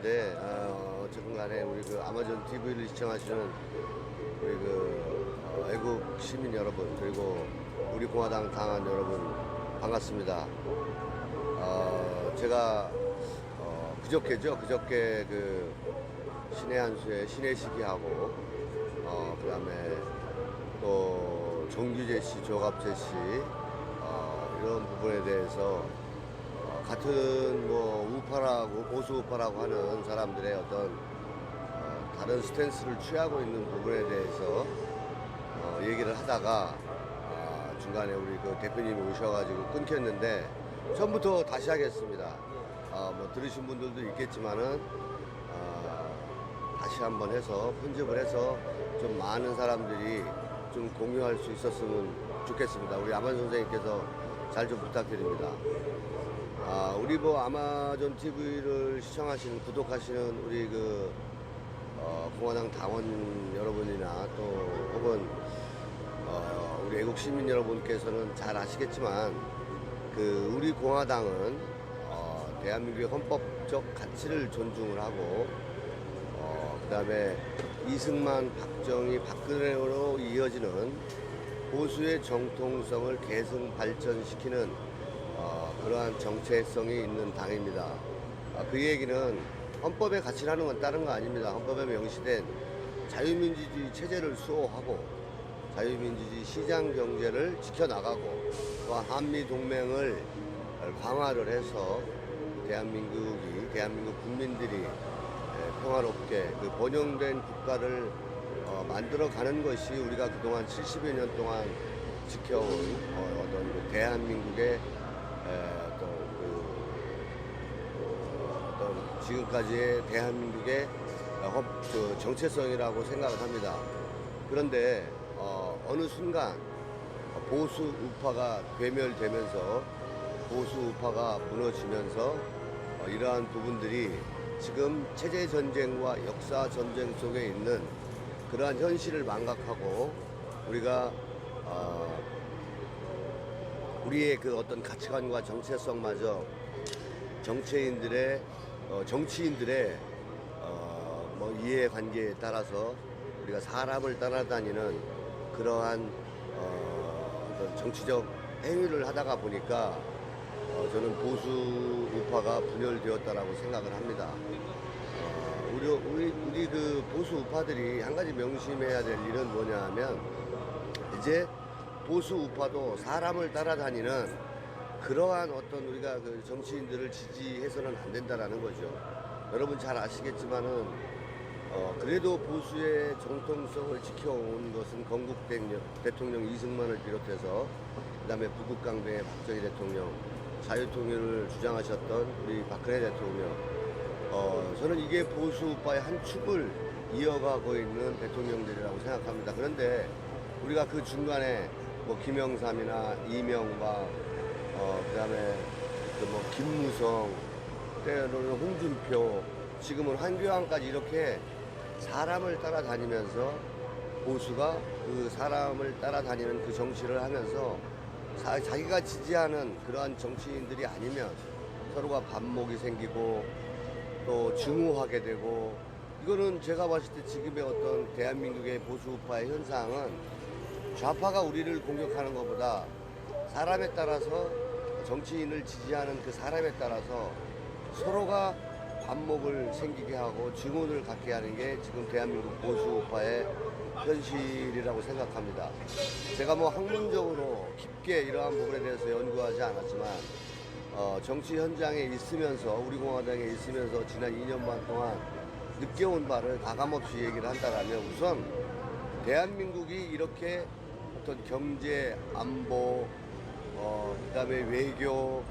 하는데 어쨌든 간에 우리 그 아마존 TV를 시청하시는 우리 그 애국 시민 여러분, 그리고 우리 공화당 당원 여러분, 반갑습니다. 제가 그저께 그 신의 한수의 신의 시기하고 그 다음에 또 정규재 씨, 조갑재 씨 이런 부분에 대해서 같은 뭐 우파라고 보수 우파라고 하는 사람들의 어떤 다른 스탠스를 취하고 있는 부분에 대해서 얘기를 하다가 중간에 우리 그 대표님이 오셔가지고 끊겼는데 처음부터 다시 하겠습니다. 뭐 들으신 분들도 있겠지만은 다시 한번 해서 편집을 해서 좀 많은 사람들이 좀 공유할 수 있었으면 좋겠습니다. 우리 아만 선생님께서 잘 좀 부탁드립니다. 우리 뭐 아마존 TV를 시청하시는, 구독하시는 우리 그 공화당 당원 여러분이나 또 혹은 우리 애국 시민 여러분께서는 잘 아시겠지만 그 우리 공화당은 대한민국의 헌법적 가치를 존중을 하고 그 다음에 이승만, 박정희, 박근혜로 이어지는 보수의 정통성을 계승 발전시키는 그러한 정체성이 있는 당입니다. 그 얘기는 헌법의 가치라는 건 다른 거 아닙니다. 헌법에 명시된 자유민주주의 체제를 수호하고 자유민주주의 시장 경제를 지켜나가고 또 한미동맹을 강화를 해서 대한민국 국민들이 평화롭게 그 번영된 국가를 만들어가는 것이 우리가 그동안 70여 년 동안 지켜온 어떤 그 대한민국의 어떤 지금까지의 대한민국의 정체성이라고 생각을 합니다. 그런데 어느 순간 보수 우파가 괴멸되면서 보수 우파가 무너지면서 이러한 부분들이 지금 체제 전쟁과 역사 전쟁 속에 있는 그러한 현실을 망각하고 우리가 우리의 그 어떤 가치관과 정체성마저 정치인들의 뭐 이해관계에 따라서 우리가 사람을 따라다니는 그러한 어떤 정치적 행위를 하다가 보니까 저는 보수 우파가 분열되었다라고 생각을 합니다. 우리 그 보수 우파들이 한 가지 명심해야 될 일은 뭐냐 하면 이제 보수 우파도 사람을 따라다니는 그러한 어떤 우리가 그 정치인들을 지지해서는 안 된다라는 거죠. 여러분 잘 아시겠지만은 그래도 보수의 정통성을 지켜온 것은 건국 대통령 이승만을 비롯해서 그 다음에 북극강대의 박정희 대통령, 자유통일을 주장하셨던 우리 박근혜 대통령, 저는 이게 보수 우파의 한 축을 이어가고 있는 대통령들이라고 생각합니다. 그런데 우리가 그 중간에 뭐 김영삼이나 이명박, 그 다음에 그 뭐 김무성, 때로는 홍준표, 지금은 한교안까지 이렇게 사람을 따라다니면서 보수가 그 사람을 따라다니는 그 정치를 하면서 자기가 지지하는 그러한 정치인들이 아니면 서로가 반목이 생기고 또 증오하게 되고, 이거는 제가 봤을 때 지금의 어떤 대한민국의 보수 우파의 현상은 좌파가 우리를 공격하는 것보다 사람에 따라서 정치인을 지지하는 그 사람에 따라서 서로가 반목을 생기게 하고 증오를 갖게 하는 게 지금 대한민국 보수 우파의 현실이라고 생각합니다. 제가 뭐 학문적으로 깊게 이러한 부분에 대해서 연구하지 않았지만 정치 현장에 있으면서 우리 공화당에 있으면서 지난 2년 반 동안 느껴온 바를 가감없이 얘기를 한다면 우선 대한민국이 이렇게 어떤 경제, 안보, 그다음에 외교,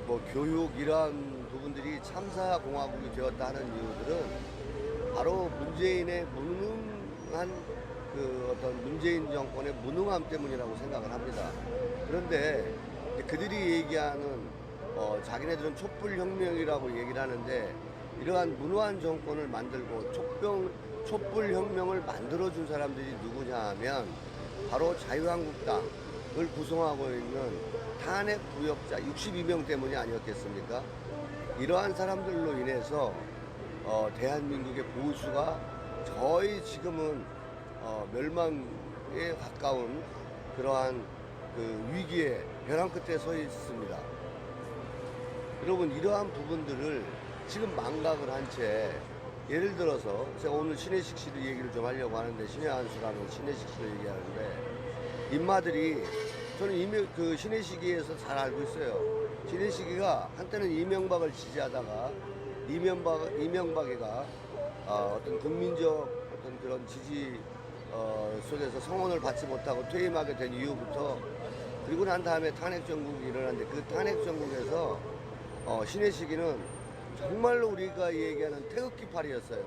뭐 교육 이러한 부분들이 참사 공화국이 되었다 하는 이유들은 바로 문재인의 무능한 그 어떤 문재인 정권의 무능함 때문이라고 생각을 합니다. 그런데 그들이 얘기하는 자기네들은 촛불혁명이라고 얘기를 하는데 이러한 무능한 정권을 만들고 촛불혁명을 만들어준 사람들이 누구냐 하면 바로 자유한국당을 구성하고 있는 탄핵 부역자 62명 때문이 아니었겠습니까? 이러한 사람들로 인해서 대한민국의 보수가 거의 지금은 멸망에 가까운 그러한 그 위기의 벼랑 끝에 서 있습니다. 여러분, 이러한 부분들을 지금 망각을 한 채, 예를 들어서 제가 오늘 신혜식 씨도 얘기를 좀 하려고 하는데, 신의 한수라는 신혜식 씨도 얘기하는데, 인마들이 저는 그 신혜식이에서 잘 알고 있어요. 신혜식이가 한때는 이명박을 지지하다가 이명박이가 어떤 국민적 어떤 그런 지지 속에서 성원을 받지 못하고 퇴임하게 된 이후부터, 그리고 난 다음에 탄핵 정국이 일어났는데, 그 탄핵 정국에서 신혜식이는 정말로 우리가 얘기하는 태극기팔이었어요.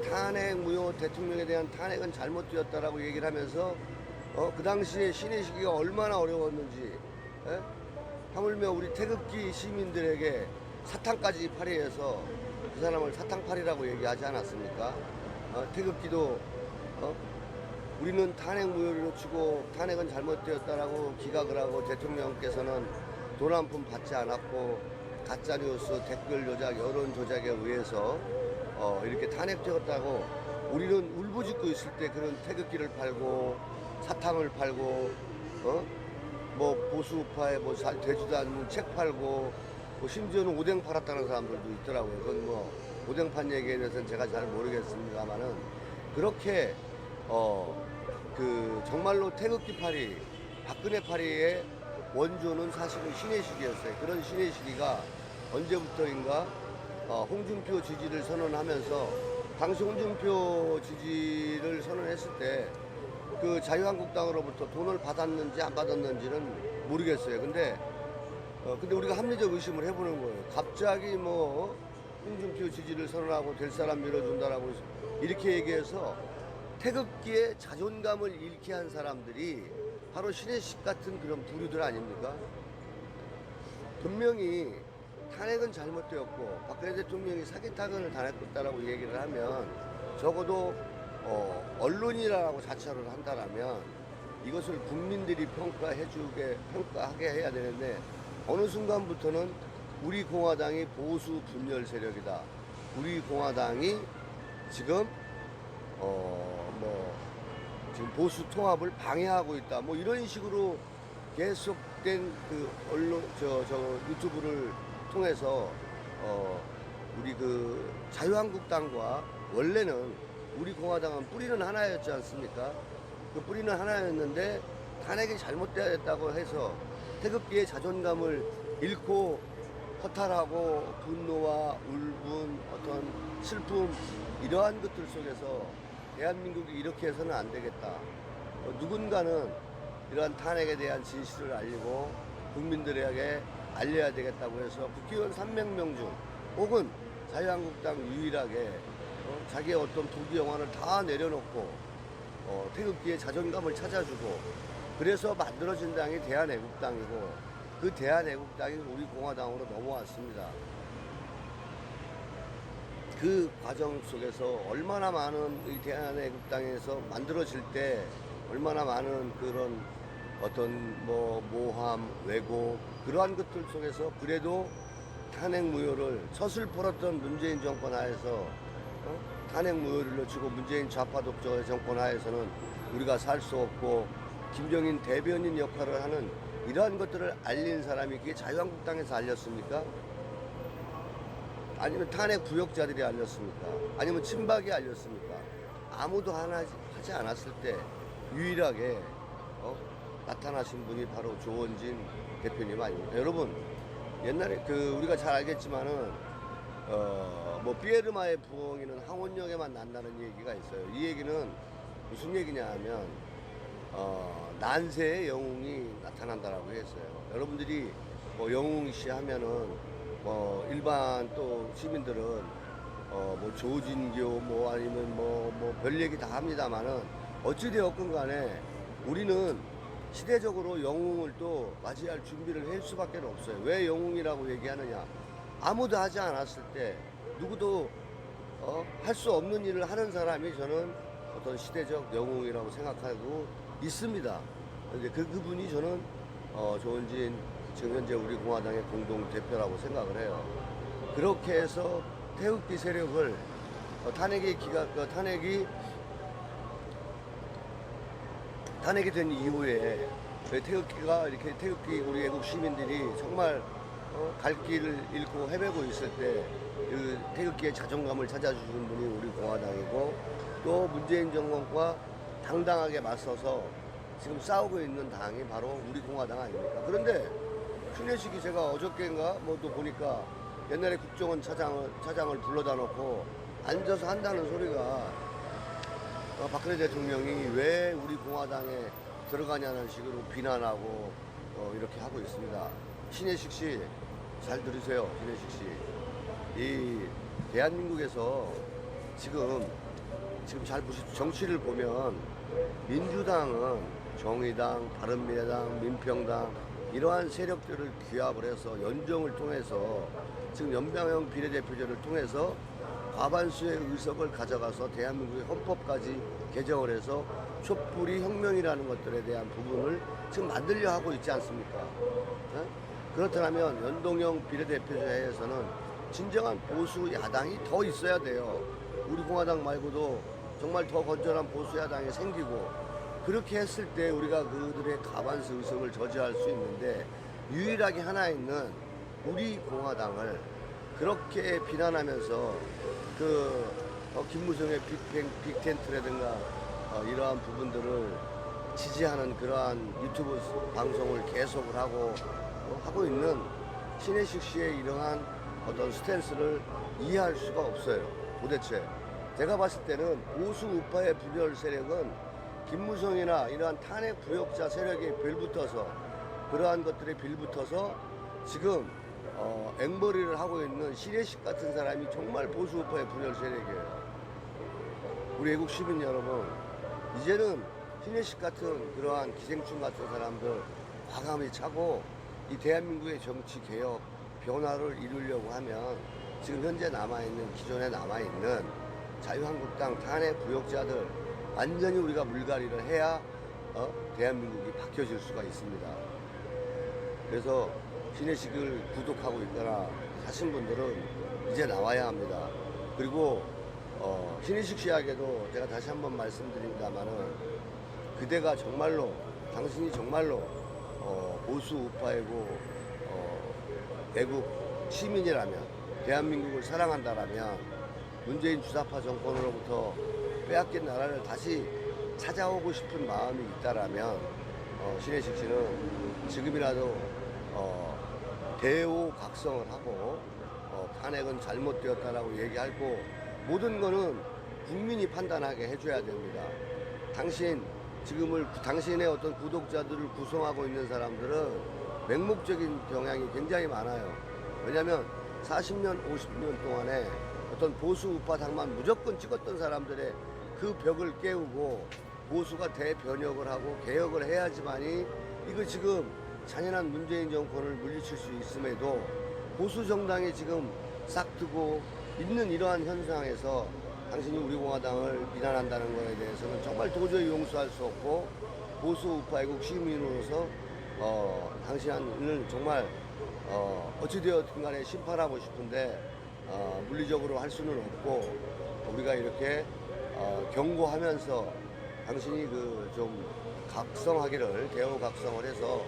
탄핵 무효, 대통령에 대한 탄핵은 잘못되었다라고 얘기를 하면서 그 당시에 신혜식이가 얼마나 어려웠는지, 하물며 우리 태극기 시민들에게 사탕까지 팔이해서 그 사람을 사탕팔이라고 얘기하지 않았습니까? 태극기도 우리는 탄핵 무효를 놓치고 탄핵은 잘못되었다라고 기각을 하고, 대통령께서는 돈 한 푼 받지 않았고 가짜뉴스 댓글 조작, 여론 조작에 의해서 이렇게 탄핵되었다고 우리는 울부짖고 있을 때 그런 태극기를 팔고 사탕을 팔고 뭐 보수우파에 뭐 잘 되지도 않는 책 팔고, 뭐 심지어는 오뎅 팔았다는 사람들도 있더라고요. 그건 뭐 오뎅 판 얘기에 대해서는 제가 잘 모르겠습니다만은, 그렇게 그 정말로 태극기 팔이, 박근혜 팔이의 원조는 사실은 신혜식이었어요. 그런 신혜식이가 언제부터인가 홍준표 지지를 선언하면서, 당시 홍준표 지지를 선언했을 때 그 자유한국당으로부터 돈을 받았는지 안 받았는지는 모르겠어요. 근데 우리가 합리적 의심을 해보는 거예요. 갑자기 뭐 홍준표 지지를 선언하고 될 사람 밀어준다라고 이렇게 얘기해서 태극기의 자존감을 잃게 한 사람들이 바로 신혜식 같은 그런 부류들 아닙니까? 분명히 탄핵은 잘못되었고 박근혜 대통령이 사기타근을 당했다라고 얘기를 하면, 적어도 언론이라고 자처를 한다라면 이것을 국민들이 평가하게 해야 되는데, 어느 순간부터는 우리 공화당이 보수 분열 세력이다, 우리 공화당이 지금 지금 보수 통합을 방해하고 있다, 뭐 이런 식으로 계속된 그 언론 유튜브를 통해서 우리 그 자유한국당과, 원래는 우리 공화당은 뿌리는 하나였지 않습니까? 그 뿌리는 하나였는데 탄핵이 잘못되었다고 해서 태극기의 자존감을 잃고 허탈하고 분노와 울분, 어떤 슬픔, 이러한 것들 속에서 대한민국이 이렇게 해서는 안 되겠다. 누군가는 이러한 탄핵에 대한 진실을 알리고 국민들에게 알려야 되겠다고 해서 국회의원 300명 중, 혹은 자유한국당 유일하게 자기의 어떤 부귀 영화를 다 내려놓고 태극기의 자존감을 찾아주고, 그래서 만들어진 당이 대한애국당이고, 그 대한애국당이 우리 공화당으로 넘어왔습니다. 그 과정 속에서 얼마나 많은 이 대한애국당에서 만들어질 때 얼마나 많은 그런 어떤 뭐 모함, 왜곡, 그러한 것들 속에서 그래도 탄핵 무효를 서슬퍼렀던 문재인 정권 하에서 탄핵 무효를 놓치고 문재인 좌파 독재 정권 하에서는 우리가 살 수 없고, 김정인 대변인 역할을 하는 이러한 것들을 알린 사람이 그게 자유한국당에서 알렸습니까? 아니면 탄핵 구역자들이 알렸습니까? 아니면 친박이 알렸습니까? 아무도 하지 않았을 때 유일하게 나타나신 분이 바로 조원진 대표님 아닙니까? 여러분, 옛날에 우리가 잘 알겠지만은 뭐 피에르마의 부엉이는 항원역에만 난다는 얘기가 있어요. 이 얘기는 무슨 얘기냐 하면 난세의 영웅이 나타난다라고 했어요. 여러분들이 뭐 영웅시 하면은 일반 또 시민들은 뭐 조진교 뭐 아니면 뭐 별 얘기 다 합니다만은, 어찌되었건 간에 우리는 시대적으로 영웅을 또 맞이할 준비를 할 수밖에 없어요. 왜 영웅이라고 얘기하느냐? 아무도 하지 않았을 때 누구도 할 수 없는 일을 하는 사람이 저는 어떤 시대적 영웅이라고 생각하고 있습니다. 이제 그분이 저는 조원진 지금 현재 우리 공화당의 공동 대표라고 생각을 해요. 그렇게 해서 태극기 세력을 탄핵이 된 이후에 태극기 우리 애국 시민들이 정말 갈 길을 잃고 헤매고 있을 때 그 태극기의 자존감을 찾아주신 분이 우리 공화당이고, 또 문재인 정권과 당당하게 맞서서 지금 싸우고 있는 당이 바로 우리 공화당 아닙니까? 그런데 신혜식이 제가 어저께인가 뭐 또 보니까 옛날에 국정원 차장을 불러다 놓고 앉아서 한다는 소리가 박근혜 대통령이 왜 우리 공화당에 들어가냐는 식으로 비난하고 이렇게 하고 있습니다. 신혜식 씨, 잘 들으세요. 신혜식 씨. 이 대한민국에서 지금 잘 보시죠. 정치를 보면 민주당은 정의당, 바른미래당, 민평당 이러한 세력들을 규합을 해서 연정을 통해서 지금 연방형 비례대표제를 통해서 과반수의 의석을 가져가서 대한민국의 헌법까지 개정을 해서 촛불이 혁명이라는 것들에 대한 부분을 지금 만들려 하고 있지 않습니까? 그렇다면 연동형 비례대표제에서는 진정한 보수 야당이 더 있어야 돼요. 우리 공화당 말고도 정말 더 건전한 보수 야당이 생기고, 그렇게 했을 때 우리가 그들의 과반수 의석을 저지할 수 있는데, 유일하게 하나 있는 우리 공화당을 그렇게 비난하면서 김무성의 빅텐트라든가 이러한 부분들을 지지하는 그러한 유튜브 방송을 계속을 하고 있는 신혜식 씨의 이러한 어떤 스탠스를 이해할 수가 없어요. 도대체 제가 봤을 때는 보수 우파의 분열 세력은 김무성이나 이러한 탄핵 부역자 세력에 빌붙어서, 그러한 것들에 빌붙어서 지금 앵벌이를 하고 있는 신혜식 같은 사람이 정말 보수 우파의 분열 세력이에요. 우리 애국 시민 여러분, 이제는 신혜식 같은 그러한 기생충 같은 사람들 과감히 차고 이 대한민국의 정치 개혁 변화를 이루려고 하면 지금 현재 기존에 남아있는 자유한국당 탄핵 부역자들 완전히 우리가 물갈이를 해야 대한민국이 바뀌어질 수가 있습니다. 그래서 신혜식을 구독하고 있거나 하신 분들은 이제 나와야 합니다. 그리고 신혜식 씨에게도 제가 다시 한번 말씀드립니다만은, 그대가 정말로, 당신이 정말로 보수 우파이고 애국 시민이라면, 대한민국을 사랑한다라면, 문재인 주사파 정권으로부터 빼앗긴 나라를 다시 찾아오고 싶은 마음이 있다라면 신혜식 씨는 지금이라도 대우각성을 하고 탄핵은 잘못되었다라고 얘기하고, 모든 거는 국민이 판단하게 해줘야 됩니다. 당신의 어떤 구독자들을 구성하고 있는 사람들은 맹목적인 경향이 굉장히 많아요. 왜냐하면 40년, 50년 동안에 어떤 보수 우파 당만 무조건 찍었던 사람들의 그 벽을 깨우고 보수가 대변혁을 하고 개혁을 해야지만이, 이거 지금 잔인한 문재인 정권을 물리칠 수 있음에도 보수 정당이 지금 싹트고 있는 이러한 현상에서 당신이 우리 공화당을 비난한다는 것에 대해서는 정말 도저히 용서할 수 없고, 보수 우파 애국 시민으로서 당신을 정말 어찌되었든 간에 심판하고 싶은데 물리적으로 할 수는 없고, 우리가 이렇게 경고하면서 당신이 좀 각성하기를, 대우각성을 해서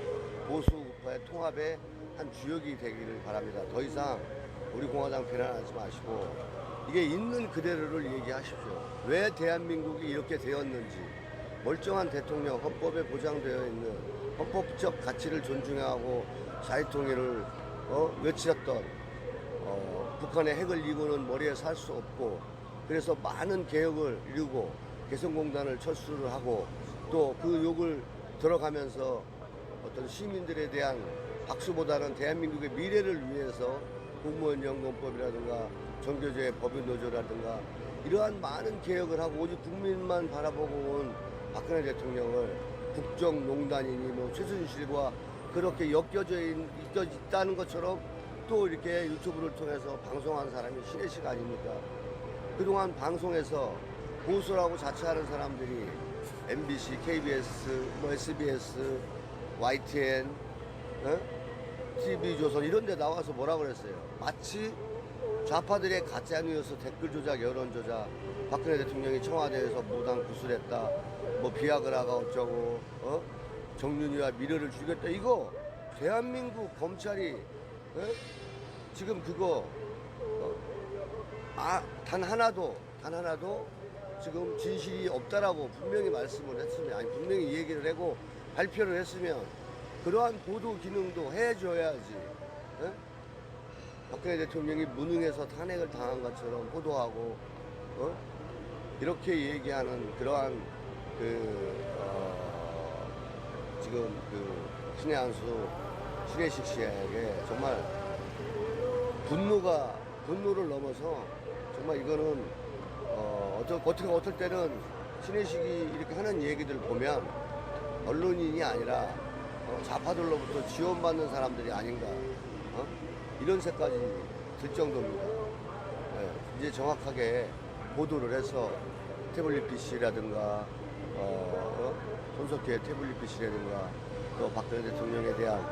보수 우파의 통합의 한 주역이 되기를 바랍니다. 더 이상 우리 공화당 비난하지 마시고 이게 있는 그대로를 얘기하십시오. 왜 대한민국이 이렇게 되었는지, 멀쩡한 대통령, 헌법에 보장되어 있는 헌법적 가치를 존중하고 자유통일을 외쳤던 북한의 핵을 이고는 머리에 살 수 없고, 그래서 많은 개혁을 이루고 개성공단을 철수를 하고, 또 그 욕을 들어가면서 어떤 시민들에 대한 박수보다는 대한민국의 미래를 위해서 공무원 연금법이라든가 정교조의 법인노조라든가 이러한 많은 개혁을 하고 오직 국민만 바라보고 온 박근혜 대통령을 국정농단이니 뭐 최순실과 그렇게 엮여져 있다는 것처럼 또 이렇게 유튜브를 통해서 방송한 사람이 신혜식 아닙니까? 그동안 방송에서 보수라고 자처하는 사람들이 MBC, KBS, 뭐 SBS, YTN, TV조선 이런 데 나와서 뭐라 그랬어요? 마치 좌파들의 가짜 뉴스, 댓글 조작, 여론 조작, 박근혜 대통령이 청와대에서 무당 구술했다, 뭐 비아그라가 어쩌고, 정윤이와 미래를 죽였다. 이거 대한민국 검찰이 지금 그거 단 하나도 지금 진실이 없다라고 분명히 말씀을 했으면, 아니 분명히 얘기를 하고 발표를 했으면 그러한 보도 기능도 해줘야지. 박근혜 대통령이 무능해서 탄핵을 당한 것처럼 보도하고 이렇게 얘기하는 그러한 지금 신의 한수 신혜식 씨에게 정말 분노를 넘어서 정말 이거는 어떨 때는 신혜식이 이렇게 하는 얘기들 보면 언론인이 아니라 좌파들로부터 지원받는 사람들이 아닌가, 이런 색까지 들 정도입니다. 이제 정확하게 보도를 해서 태블릿 PC라든가 손석희의 태블릿 PC라든가 또 박근혜 대통령에 대한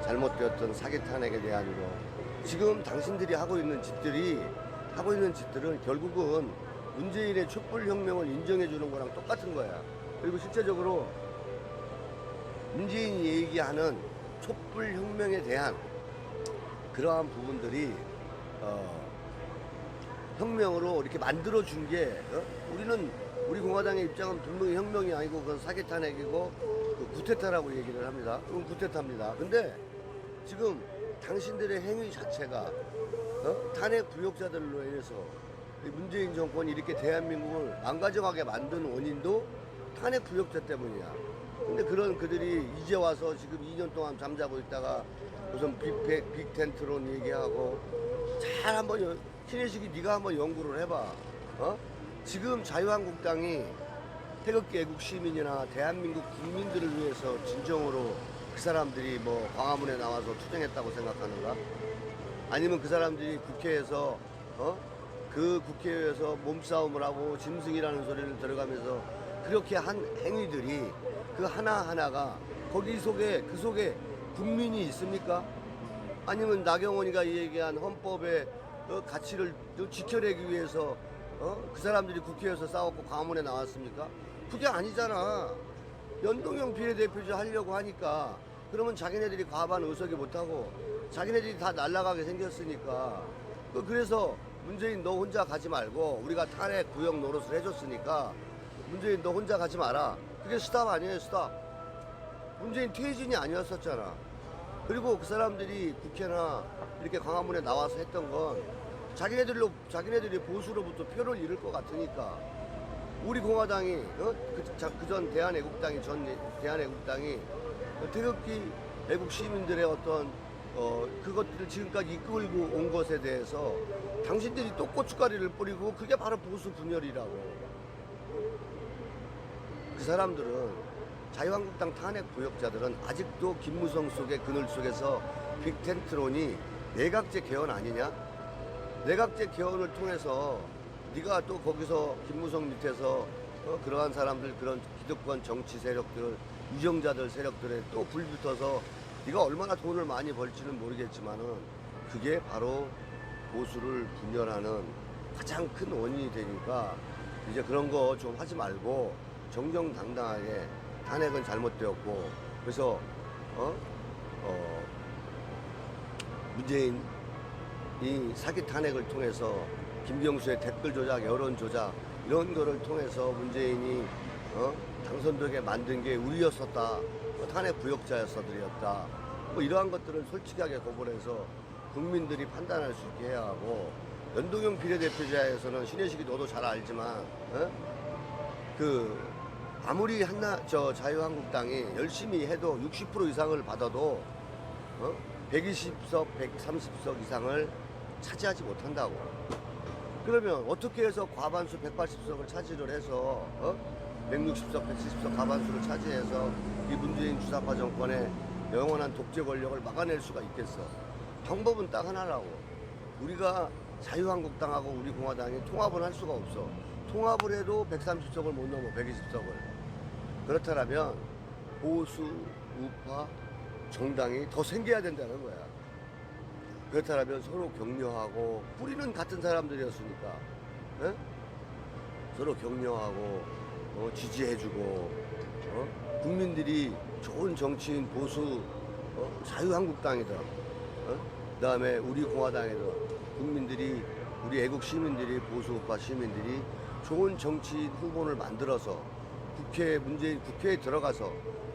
잘못되었던 사기 탄핵에 대한 거, 지금 당신들이 하고 있는 짓들은 결국은 문재인의 촛불혁명을 인정해 주는 거랑 똑같은 거야. 그리고 실제적으로 문재인이 얘기하는 촛불혁명에 대한 그러한 부분들이 혁명으로 이렇게 만들어준 게, 우리 공화당의 입장은 분명히 혁명이 아니고 그건 사기 탄핵이고 구테타라고 얘기를 합니다. 그건 구테타입니다. 근데 지금 당신들의 행위 자체가 탄핵 부역자들로 인해서 문재인 정권이 이렇게 대한민국을 망가져가게 만든 원인도 탄핵 부역자 때문이야. 근데 그들이 이제 와서 지금 2년 동안 잠자고 있다가 우선 빅텐트론 얘기하고, 잘 한번 신혜식이 네가 한번 연구를 해봐. 지금 자유한국당이 태극기 애국 시민이나 대한민국 국민들을 위해서 진정으로 그 사람들이 뭐 광화문에 나와서 투쟁했다고 생각하는가? 아니면 그 사람들이 국회에서 그 국회에서 몸싸움을 하고 짐승이라는 소리를 들어가면서 그렇게 한 행위들이 그 하나하나가 그 속에 국민이 있습니까? 아니면 나경원이가 얘기한 헌법의 가치를 지켜내기 위해서 그 사람들이 국회에서 싸웠고 광화문에 나왔습니까? 그게 아니잖아. 연동형 비례대표제 하려고 하니까 그러면 자기네들이 과반 의석이 못하고 자기네들이 다 날아가게 생겼으니까, 그래서 문재인 너 혼자 가지 말고 우리가 탄핵 구역 노릇을 해줬으니까 문재인 너 혼자 가지 마라. 그게 스탑 아니에요, 스탑. 문재인 퇴진이 아니었었잖아. 그리고 그 사람들이 국회나 이렇게 광화문에 나와서 했던 건 자기네들이 보수로부터 표를 잃을 것 같으니까, 우리 공화당이 그전 대한애국당이 태극기 애국 시민들의 어떤 그것들을 지금까지 이끌고 온 것에 대해서 당신들이 또 고춧가루를 뿌리고, 그게 바로 보수 분열이라고. 그 사람들은, 자유한국당 탄핵 부역자들은 아직도 김무성 속의 그늘 속에서 빅텐트론이 내각제 개헌 아니냐? 내각제 개헌을 통해서 네가 또 거기서 김무성 밑에서 그러한 사람들, 그런 기득권 정치 세력들, 유정자들 세력들에 또 불붙어서 네가 얼마나 돈을 많이 벌지는 모르겠지만은 그게 바로 보수를 분열하는 가장 큰 원인이 되니까, 이제 그런 거 좀 하지 말고 정정당당하게 탄핵은 잘못되었고, 그래서 문재인이 사기 탄핵을 통해서 김경수의 댓글 조작, 여론 조작 이런 거를 통해서 문재인이 당선되게 만든 게 우리였었다, 탄핵 부역자였어들이었다, 뭐 이러한 것들을 솔직하게 고발해서 국민들이 판단할 수 있게 해야 하고, 연동형 비례대표제에서는 신혜식이 너도 잘 알지만 아무리 자유한국당이 열심히 해도 60% 이상을 받아도 120석, 130석 이상을 차지하지 못한다고. 그러면 어떻게 해서 과반수 180석을 차지를 해서 160석, 170석 과반수를 차지해서 이 문재인 주사파 정권의 영원한 독재 권력을 막아낼 수가 있겠어? 방법은 딱 하나라고. 우리가 자유한국당하고 우리 공화당이 통합을 할 수가 없어. 통합을 해도 130석을 못 넘어, 120석을. 그렇다면 보수, 우파, 정당이 더 생겨야 된다는 거야. 그렇다면 서로 격려하고 뿌리는 같은 사람들이었으니까 에? 서로 격려하고 지지해주고 국민들이 좋은 정치인 보수 자유한국당이든 그다음에 우리 공화당이든 국민들이 우리 애국 시민들이 보수우파 시민들이 좋은 정치인 후보를 만들어서 국회에 들어가서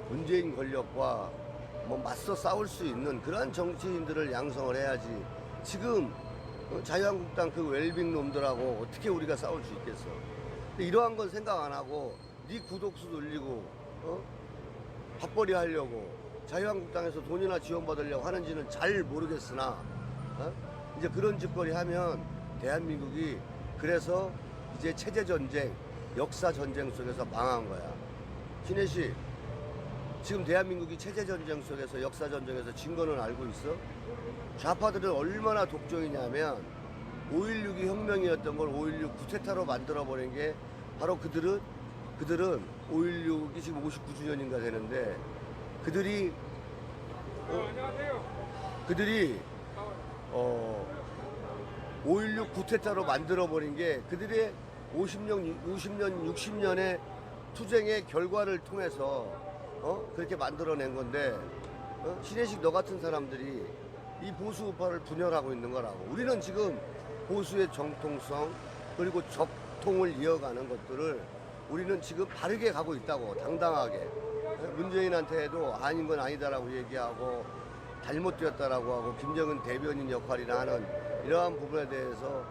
문재인 권력과 뭐 맞서 싸울 수 있는 그러한 정치인들을 양성을 해야지. 지금 자유한국당 그 웰빙 놈들하고 어떻게 우리가 싸울 수 있겠어. 근데 이러한 건 생각 안 하고 네 구독수 늘리고 밥벌이 하려고 자유한국당에서 돈이나 지원받으려고 하는지는 잘 모르겠으나 이제 그런 짓거리 하면 대한민국이 그래서 이제 체제전쟁, 역사전쟁 속에서 망한 거야. 신혜 씨, 지금 대한민국이 체제전쟁 속에서 역사전쟁에서 진 거는 알고 있어? 좌파들은 얼마나 독종이냐면 5.16이 혁명이었던 걸 5.16 구테타로 만들어버린 게 바로 그들은 5.16이 지금 59주년인가 되는데 그들이 5.16 구테타로 만들어버린 게 그들의 60년의 투쟁의 결과를 통해서 그렇게 만들어낸 건데 신혜식 너 같은 사람들이 이 보수 우파를 분열하고 있는 거라고. 우리는 지금 보수의 정통성 그리고 적통을 이어가는 것들을 우리는 지금 바르게 가고 있다고. 당당하게 문재인한테도 아닌 건 아니다라고 얘기하고 잘못되었다라고 하고 김정은 대변인 역할이나 하는 이러한 부분에 대해서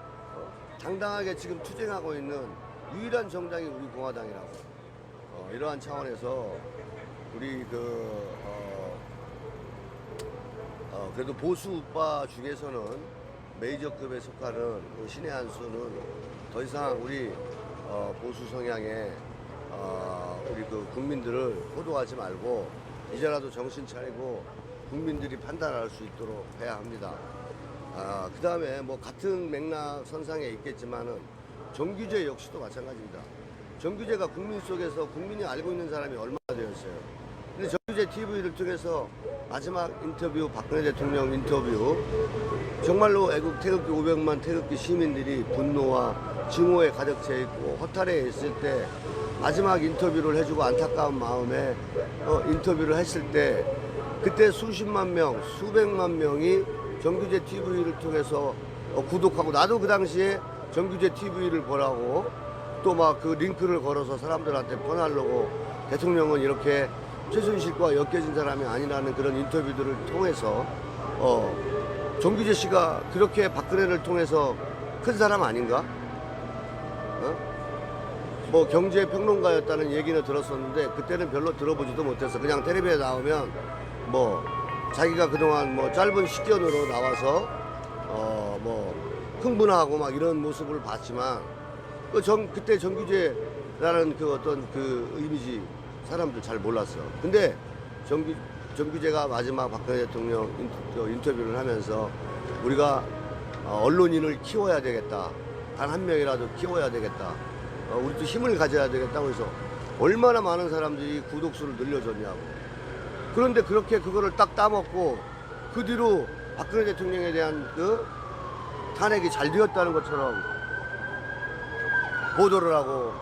당당하게 지금 투쟁하고 있는 유일한 정당이 우리 공화당이라고. 이러한 차원에서 우리 그래도 보수 우파 중에서는 메이저급에 속하는 그 신의 한수는 더 이상 우리 보수 성향의 우리 그 국민들을 호도하지 말고 이제라도 정신 차리고 국민들이 판단할 수 있도록 해야 합니다. 그 다음에 뭐 같은 맥락 선상에 있겠지만은 정규제 역시도 마찬가지입니다. 정규제가 국민 속에서 국민이 알고 있는 사람이 얼마나 되었어요. 근데 정규제 TV를 통해서 마지막 인터뷰, 박근혜 대통령 인터뷰, 정말로 애국 태극기 500만 태극기 시민들이 분노와 증오에 가득 차 있고 허탈해 있을 때 마지막 인터뷰를 해주고 안타까운 마음에 인터뷰를 했을 때 그때 수십만 명, 수백만 명이 정규제 TV를 통해서 구독하고, 나도 그 당시에 정규제 TV를 보라고 또 막 그 링크를 걸어서 사람들한테 보내려고 대통령은 이렇게 최순실과 엮여진 사람이 아니라는 그런 인터뷰들을 통해서 정규제 씨가 그렇게 박근혜를 통해서 큰 사람 아닌가? 뭐 경제평론가였다는 얘기는 들었었는데 그때는 별로 들어보지도 못했어. 그냥 텔레비에 나오면 뭐 자기가 그동안 뭐 짧은 식견으로 나와서 뭐 흥분하고 막 이런 모습을 봤지만 그때 정규제라는 그 어떤 그 이미지 사람들 잘 몰랐어. 근데 정규제가 마지막 박근혜 대통령 인터뷰를 하면서 우리가 언론인을 키워야 되겠다. 단 한 명이라도 키워야 되겠다. 우리도 힘을 가져야 되겠다고 해서 얼마나 많은 사람들이 구독수를 늘려줬냐고. 그런데 그렇게 그거를 딱 따먹고 그 뒤로 박근혜 대통령에 대한 그 탄핵이 잘 되었다는 것처럼 보도를 하고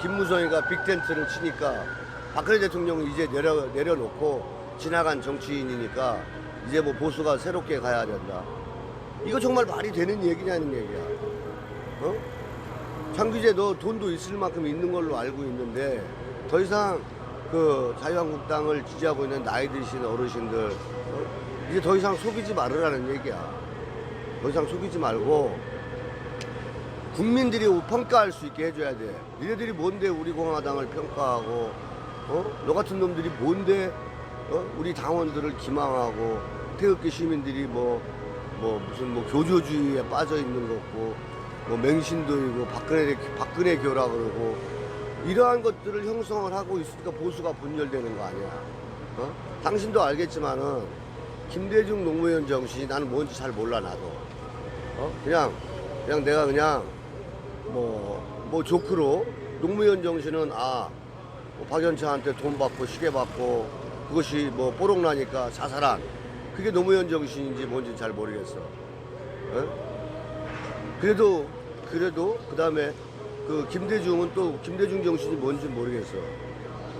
김무성이가 빅텐트를 치니까 박근혜 대통령은 이제 내려놓고 지나간 정치인이니까 이제 뭐 보수가 새롭게 가야 된다. 이거 정말 말이 되는 얘기냐는 얘기야. 장규재 너 돈도 있을 만큼 있는 걸로 알고 있는데 더 이상 그 자유한국당을 지지하고 있는 나이 드신 어르신들 이제 더 이상 속이지 말으라는 얘기야. 더 이상 속이지 말고 국민들이 평가할 수 있게 해줘야 돼. 니네들이 뭔데 우리 공화당을 평가하고 너 같은 놈들이 뭔데 우리 당원들을 기망하고 태극기 시민들이 뭐 무슨 뭐 교조주의에 빠져 있는 것 같고 뭐 맹신도이고 박근혜 교라 그러고 이러한 것들을 형성을 하고 있으니까 보수가 분열되는 거 아니야. 당신도 알겠지만은 김대중 노무현 정신이 나는 뭔지 잘 몰라 나도. 그냥 내가 그냥 뭐 조크로 노무현 정신은 뭐 박연차한테 돈 받고 시계 받고 그것이 뭐 뽀록나니까 자살한 그게 노무현 정신인지 뭔지 잘 모르겠어. 어? 그래도 그 다음에 그 김대중은 또 김대중 정신이 뭔지 모르겠어.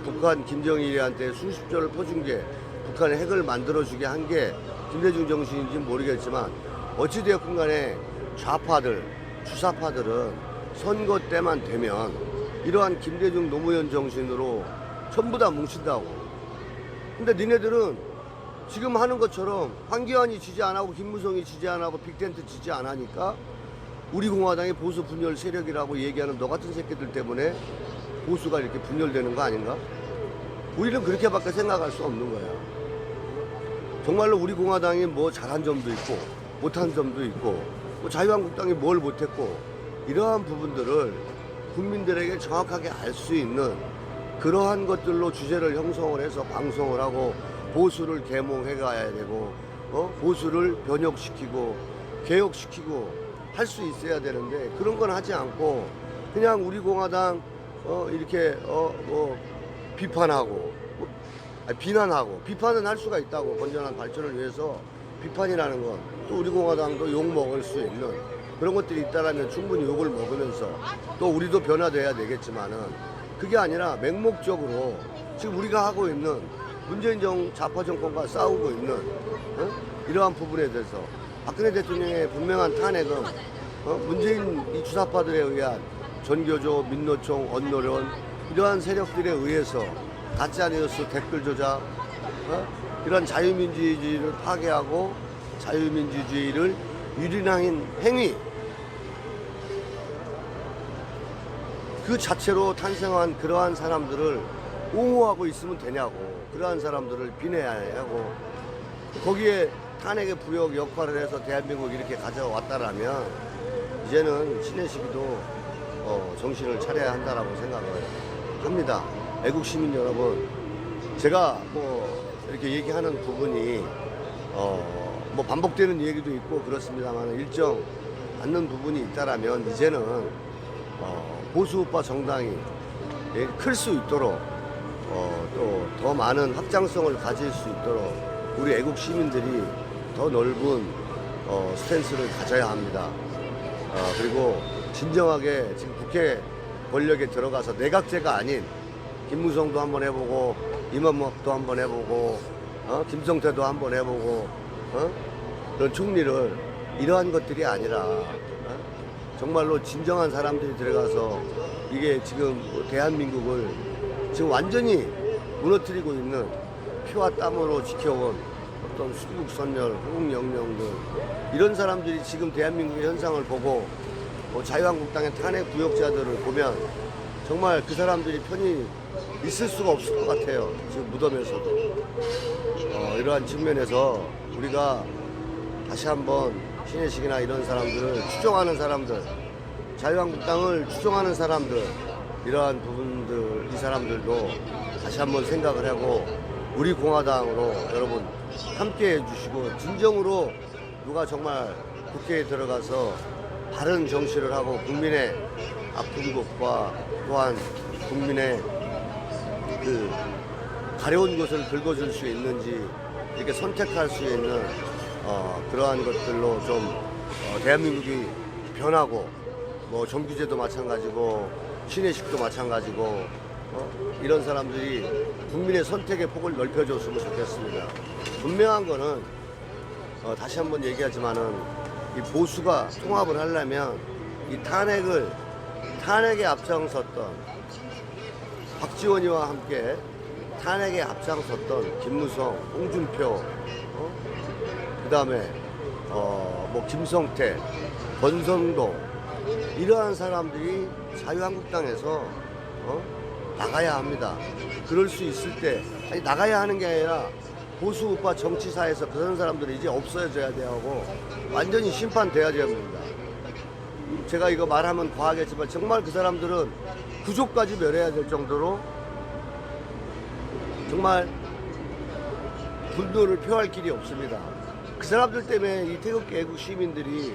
북한 김정일한테 수십조를 퍼준 게 북한의 핵을 만들어주게 한 게 김대중 정신인지 모르겠지만 어찌되었건 간에 좌파들, 주사파들은 선거 때만 되면 이러한 김대중 노무현 정신으로 전부 다 뭉친다고. 근데 니네들은 지금 하는 것처럼 황교안이 지지 안 하고 김무성이 지지 안 하고 빅텐트 지지 안 하니까 우리 공화당의 보수 분열 세력이라고 얘기하는 너 같은 새끼들 때문에 보수가 이렇게 분열되는 거 아닌가? 우리는 그렇게밖에 생각할 수 없는 거야. 정말로 우리 공화당이 뭐 잘한 점도 있고 못한 점도 있고 뭐 자유한국당이 뭘 못했고 이러한 부분들을 국민들에게 정확하게 알 수 있는 그러한 것들로 주제를 형성을 해서 방송을 하고 보수를 계몽해 가야 되고 보수를 변혁시키고 개혁시키고 할 수 있어야 되는데 그런 건 하지 않고 그냥 우리 공화당 이렇게 뭐 비판하고 비난하고 비판은 할 수가 있다고. 건전한 발전을 위해서 비판이라는 건 또 우리 공화당도 욕 먹을 수 있는 그런 것들이 있다라면 충분히 욕을 먹으면서 또 우리도 변화돼야 되겠지만은 그게 아니라 맹목적으로 지금 우리가 하고 있는 문재인 좌파 정권과 싸우고 있는 이러한 부분에 대해서 박근혜 대통령의 분명한 탄핵은 문재인 이 주사파들에 의한 전교조, 민노총, 언노련 이러한 세력들에 의해서 가짜뉴스 댓글 조작, 이런 자유민주주의를 파괴하고 자유민주주의를 유린한 행위 그 자체로 탄생한 그러한 사람들을 옹호하고 있으면 되냐고. 그러한 사람들을 비내야 하고 거기에 탄핵의 부역 역할을 해서 대한민국 이렇게 가져왔다라면 이제는 신의 시기도 정신을 차려야 한다라고 생각을 합니다. 애국 시민 여러분, 제가 뭐 이렇게 얘기하는 부분이 뭐 반복되는 얘기도 있고 그렇습니다만 일정 않는 부분이 있다라면 이제는 보수우파 정당이 클 수 있도록 또 더 많은 확장성을 가질 수 있도록 우리 애국 시민들이 더 넓은 스탠스를 가져야 합니다. 그리고 진정하게 지금 국회 권력에 들어가서 내각제가 아닌 김무성도 한번 해보고 임원목도 한번 해보고 김성태도 한번 해보고 그런 총리를 이러한 것들이 아니라 정말로 진정한 사람들이 들어가서 이게 지금 대한민국을 지금 완전히 무너뜨리고 있는 피와 땀으로 지켜온 어떤 수국선열, 호국영령들 이런 사람들이 지금 대한민국의 현상을 보고 자유한국당의 탄핵 부역자들을 보면 정말 그 사람들이 편히 있을 수가 없을 것 같아요. 지금 무덤에서도. 이러한 측면에서 우리가 다시 한번 신혜식이나 이런 사람들을 추종하는 사람들, 자유한국당을 추종하는 사람들, 이러한 부분들, 이 사람들도 다시 한번 생각을 하고 우리 공화당으로 여러분 함께 해주시고 진정으로 누가 정말 국회에 들어가서 바른 정치를 하고 국민의 아픈 곳과 또한 국민의 그 가려운 것을 긁어줄 수 있는지 이렇게 선택할 수 있는 그러한 것들로 좀 대한민국이 변하고 뭐 정규제도 마찬가지고 신혜식도 마찬가지고 이런 사람들이 국민의 선택의 폭을 넓혀줬으면 좋겠습니다. 분명한 거는 다시 한번 얘기하지만은 이 보수가 통합을 하려면 이 탄핵에 앞장섰던 박지원이와 함께 탄핵에 앞장섰던 김무성, 홍준표, 그 다음에 뭐 김성태, 권성동 이러한 사람들이 자유한국당에서 나가야 합니다. 그럴 수 있을 때 아니 나가야 하는 게 아니라 보수우파 정치사에서 그런 사람들이 이제 없어져야 되고 완전히 심판돼야 됩니다. 제가 이거 말하면 과하겠지만 정말 그 사람들은 구족까지 멸해야 될 정도로 정말 분노를 표할 길이 없습니다. 그 사람들 때문에 이 태극기 애국 시민들이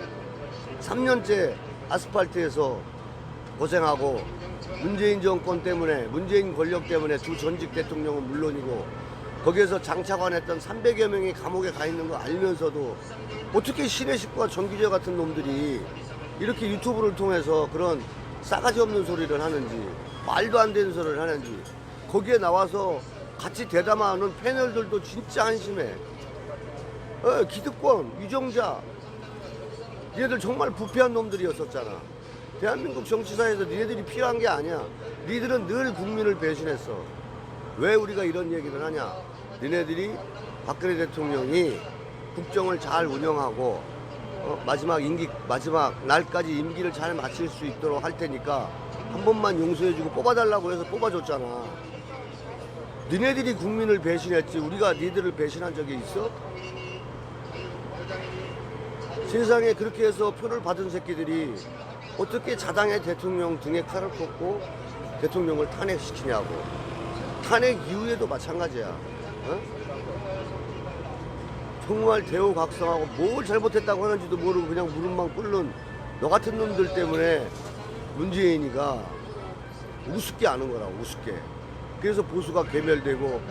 3년째 아스팔트에서 고생하고 문재인 정권 때문에 문재인 권력 때문에 두 전직 대통령은 물론이고 거기에서 장차관했던 300여 명이 감옥에 가 있는 거 알면서도 어떻게 신혜식과 정규재 같은 놈들이 이렇게 유튜브를 통해서 그런 싸가지 없는 소리를 하는지, 말도 안 되는 소리를 하는지, 거기에 나와서 같이 대담하는 패널들도 진짜 한심해. 기득권, 유정자, 니네들 정말 부패한 놈들이었었잖아. 대한민국 정치사에서 니네들이 필요한 게 아니야. 니들은 늘 국민을 배신했어. 왜 우리가 이런 얘기를 하냐? 니네들이 박근혜 대통령이 국정을 잘 운영하고 마지막 날까지 임기를 잘 마칠 수 있도록 할 테니까 한 번만 용서해주고 뽑아달라고 해서 뽑아줬잖아. 니네들이 국민을 배신했지 우리가 니들을 배신한 적이 있어? 세상에 그렇게 해서 표를 받은 새끼들이 어떻게 자당의 대통령 등에 칼을 꽂고 대통령을 탄핵시키냐고. 탄핵 이후에도 마찬가지야. 정말 대우각성하고 뭘 잘못했다고 하는지도 모르고 그냥 무릎만 꿇는 너 같은 놈들 때문에 문재인이가 우습게 아는 거라고, 우습게. 그래서 보수가 괴멸되고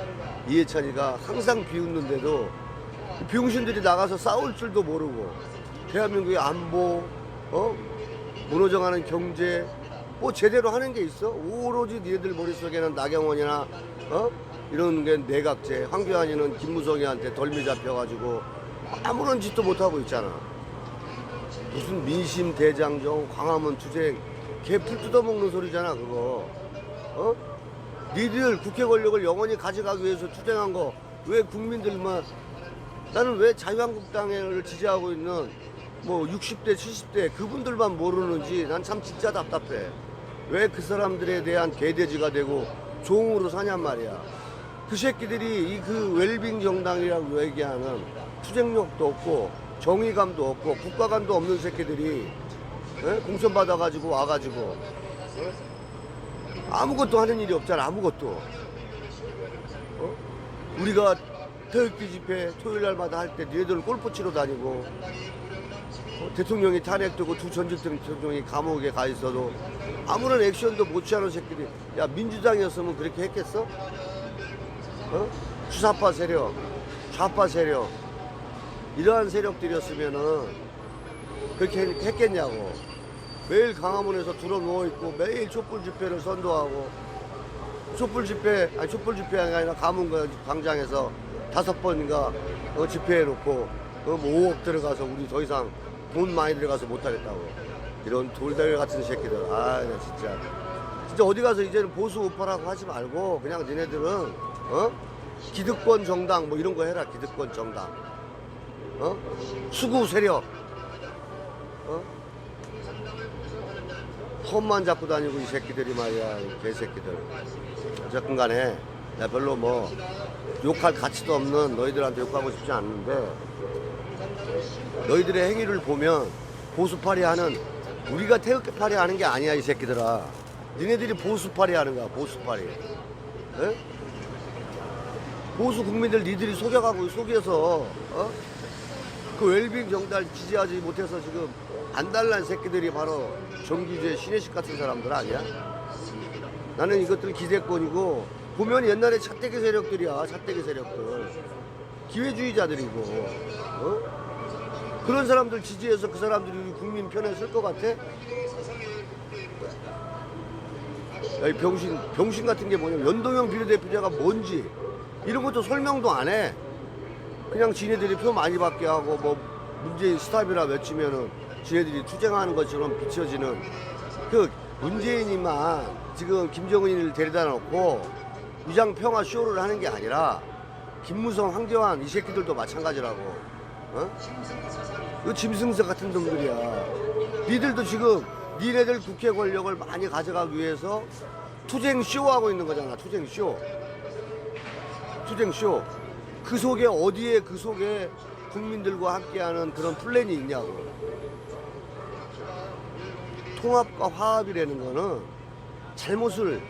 이해찬이가 항상 비웃는데도 병신들이 나가서 싸울 줄도 모르고 대한민국의 안보, 무너져가는 경제 뭐 제대로 하는 게 있어? 오로지 니네들 머릿속에는 나경원이나 이런 게 내각제, 황교안이는 김무성이한테 덜미 잡혀가지고 아무런 짓도 못하고 있잖아. 무슨 민심 대장정, 광화문 투쟁, 개 풀 뜯어먹는 소리잖아 그거. 니들 국회 권력을 영원히 가져가기 위해서 투쟁한 거 왜 국민들만, 나는 왜 자유한국당을 지지하고 있는 뭐 60대 70대 그분들만 모르는지 난 참 진짜 답답해. 왜 그 사람들에 대한 개돼지가 되고 종으로 사냔 말이야. 그 새끼들이 이 그 웰빙 정당이라고 얘기하는 투쟁력도 없고 정의감도 없고 국가감도 없는 새끼들이 공천 받아가지고 와가지고 아무것도 하는 일이 없잖아. 아무것도. 우리가 태극기 집회 토요일 날마다 할 때 니네들 골프 치러 다니고 대통령이 탄핵되고 두 전직 대통령이 감옥에 가 있어도 아무런 액션도 못 취하는 새끼들이, 야 민주당이었으면 그렇게 했겠어? 주사파 세력, 좌파 세력, 이러한 세력들이었으면은 그렇게 했겠냐고. 매일 강화문에서 들어 누워있고 매일 촛불 집회를 선도하고, 촛불 집회가 아니라 감문광장에서 5번인가 집회해놓고 뭐 5억 들어가서 우리 더 이상 돈 많이 들어가서 못하겠다고. 이런 돌다리 같은 새끼들. 아, 나 진짜 어디 가서 이제는 보수 우파라고 하지 말고 그냥 니네들은 기득권 정당 뭐 이런 거 해라. 기득권 정당. 수구 세력. 폰만 잡고 다니고 이 새끼들이 말이야. 이 개새끼들. 어쨌든 간에 나 별로 뭐 욕할 가치도 없는 너희들한테 욕하고 싶지 않는데, 너희들의 행위를 보면 보수파리 하는, 우리가 태극기파리 하는 게 아니야 이 새끼들아. 니네들이 보수파리 하는 거야. 보수파리. 에? 보수 국민들 니들이 속여서 그 웰빙 정달 지지하지 못해서 지금 안달난 새끼들이 바로 정규재, 신혜식 같은 사람들 아니야? 나는 이것들 기대권이고, 보면 옛날에 차떼기 세력들이야. 차떼기 세력들. 기회주의자들이고. 그런 사람들 지지해서 그 사람들이 우리 국민 편에 설 것 같아? 야, 이 병신 같은 게 뭐냐면 연동형 비례대표제가 뭔지 이런 것도 설명도 안 해. 그냥 지네들이 표 많이 받게 하고 뭐 문재인 스탑이라 외치면은 지네들이 투쟁하는 것처럼 비춰지는 그 문재인이만 지금 김정은을 데려다 놓고 위장평화 쇼를 하는 게 아니라 김무성, 황교안 이 새끼들도 마찬가지라고. 이거 짐승새 같은 놈들이야. 니들도 지금 니네들 국회 권력을 많이 가져가기 위해서 투쟁쇼 하고 있는 거잖아. 투쟁쇼. 그 속에 어디에 그 속에 국민들과 함께하는 그런 플랜이 있냐고. 통합과 화합이라는 거는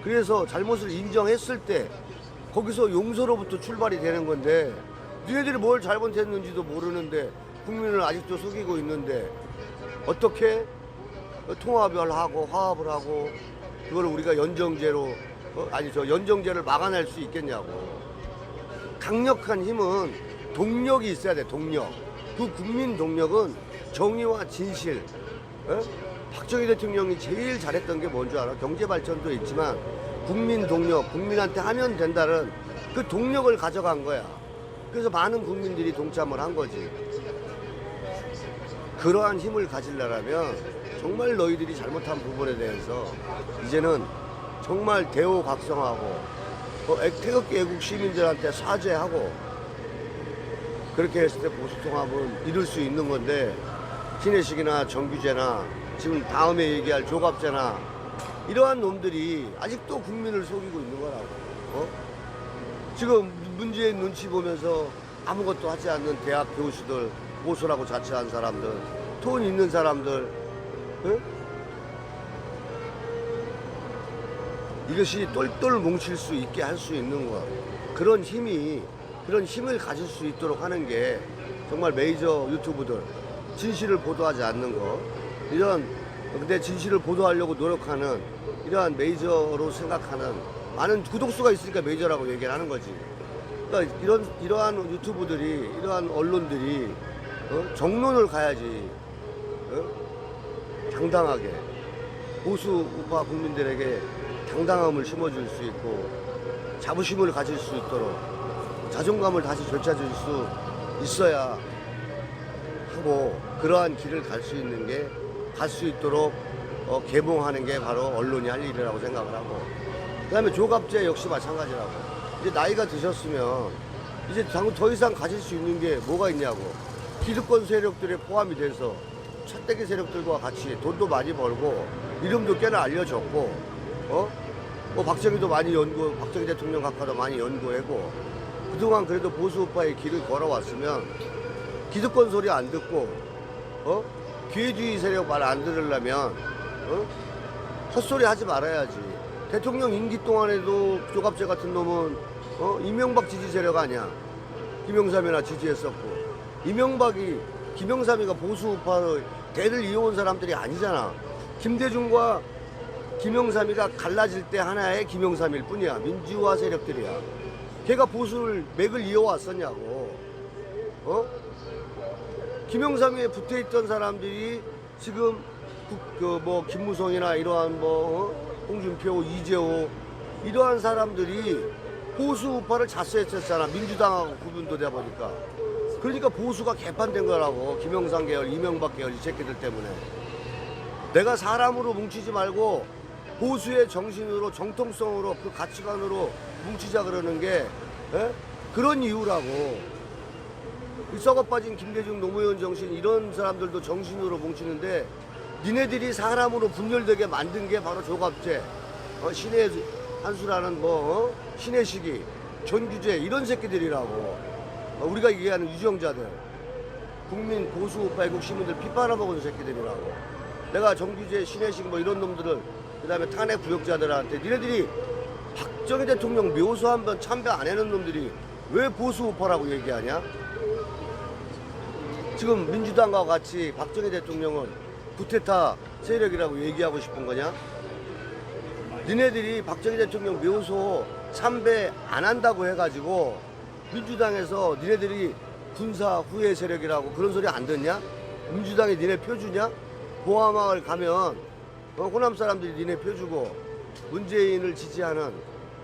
그래서 잘못을 인정했을 때 거기서 용서로부터 출발이 되는 건데, 니네들이 뭘 잘못했는지도 모르는데 국민을 아직도 속이고 있는데 어떻게 통합을 하고 화합을 하고 그걸 우리가 연정제로 연정제를 막아낼 수 있겠냐고. 강력한 힘은 동력이 있어야 돼. 동력. 그 국민 동력은 정의와 진실. 어? 박정희 대통령이 제일 잘했던 게 뭔 줄 알아? 경제 발전도 있지만 국민 동력, 국민한테 하면 된다는 그 동력을 가져간 거야. 그래서 많은 국민들이 동참을 한 거지. 그러한 힘을 가지려면 정말 너희들이 잘못한 부분에 대해서 이제는 정말 대우각성하고 태극기 애국 시민들한테 사죄하고 그렇게 했을 때 보수통합은 이룰 수 있는 건데 신혜식이나 정규제나 지금 다음에 얘기할 조갑제나 이러한 놈들이 아직도 국민을 속이고 있는 거라고. 지금 문재인 눈치 보면서 아무것도 하지 않는 대학 교수들, 보수라고 자처한 사람들, 돈 있는 사람들, 이것이 똘똘 뭉칠 수 있게 할 수 있는 것. 그런 힘을 가질 수 있도록 하는 게 정말 메이저 유튜브들, 진실을 보도하지 않는 것, 근데 진실을 보도하려고 노력하는 이러한 메이저로 생각하는 많은 구독수가 있으니까 메이저라고 얘기를 하는 거지. 그러니까 이러한 유튜브들이, 이러한 언론들이 정론을 가야지. 당당하게 보수 우파 국민들에게 당당함을 심어줄 수 있고 자부심을 가질 수 있도록 자존감을 다시 되찾을 수 있어야 하고 그러한 길을 갈 수 있도록 개봉하는 게 바로 언론이 할 일이라고 생각을 하고 그 다음에 조갑제 역시 마찬가지라고. 이제 나이가 드셨으면 이제 더 이상 가질 수 있는 게 뭐가 있냐고. 기득권 세력들에 포함이 돼서 차떼기 세력들과 같이 돈도 많이 벌고 이름도 꽤나 알려졌고 박정희도 많이 박정희 대통령 각하도 많이 연구하고 그동안 그래도 보수 우파의 길을 걸어왔으면 기득권 소리 안 듣고 기회주의 세력 말 안 들으려면 헛소리 하지 말아야지. 대통령 임기 동안에도 조갑제 같은 놈은 이명박 지지 세력 아니야. 김영삼이나 지지했었고 김영삼이가 보수 우파의 대를 이어온 사람들이 아니잖아. 김대중과 김영삼이가 갈라질 때 하나의 김영삼일 뿐이야. 민주화 세력들이야. 걔가 보수를 맥을 이어왔었냐고. 김영삼이에 붙어있던 사람들이 지금 김무성이나 이러한 홍준표, 이재호 이러한 사람들이 보수 우파를 자수했었잖아. 민주당하고 구분도 돼 보니까. 그러니까 보수가 개판된 거라고. 김영삼 계열, 이명박 계열 이 새끼들 때문에. 내가 사람으로 뭉치지 말고 보수의 정신으로, 정통성으로, 그 가치관으로 뭉치자 그러는 게 그런 이유라고. 이 썩어빠진 김대중, 노무현 정신 이런 사람들도 정신으로 뭉치는데 니네들이 사람으로 분열되게 만든 게 바로 조갑제, 신의 한수라는 신의 시기, 전규제 이런 새끼들이라고. 우리가 얘기하는 유정자들, 국민 보수 우파 애국 시민들 피 빨아먹은 새끼들이라고. 내가 정규제, 신혜식 이런 놈들을 그다음에 탄핵 부역자들한테 니네들이 박정희 대통령 묘소 한번 참배 안 해놓은 놈들이 왜 보수 우파라고 얘기하냐? 지금 민주당과 같이 박정희 대통령은 쿠데타 세력이라고 얘기하고 싶은 거냐? 니네들이 박정희 대통령 묘소 참배 안 한다고 해가지고 민주당에서 니네들이 군사 후예 세력이라고 그런 소리 안 듣냐? 민주당이 니네 표주냐? 보아마을 가면 호남 사람들이 니네 표주고 문재인을 지지하는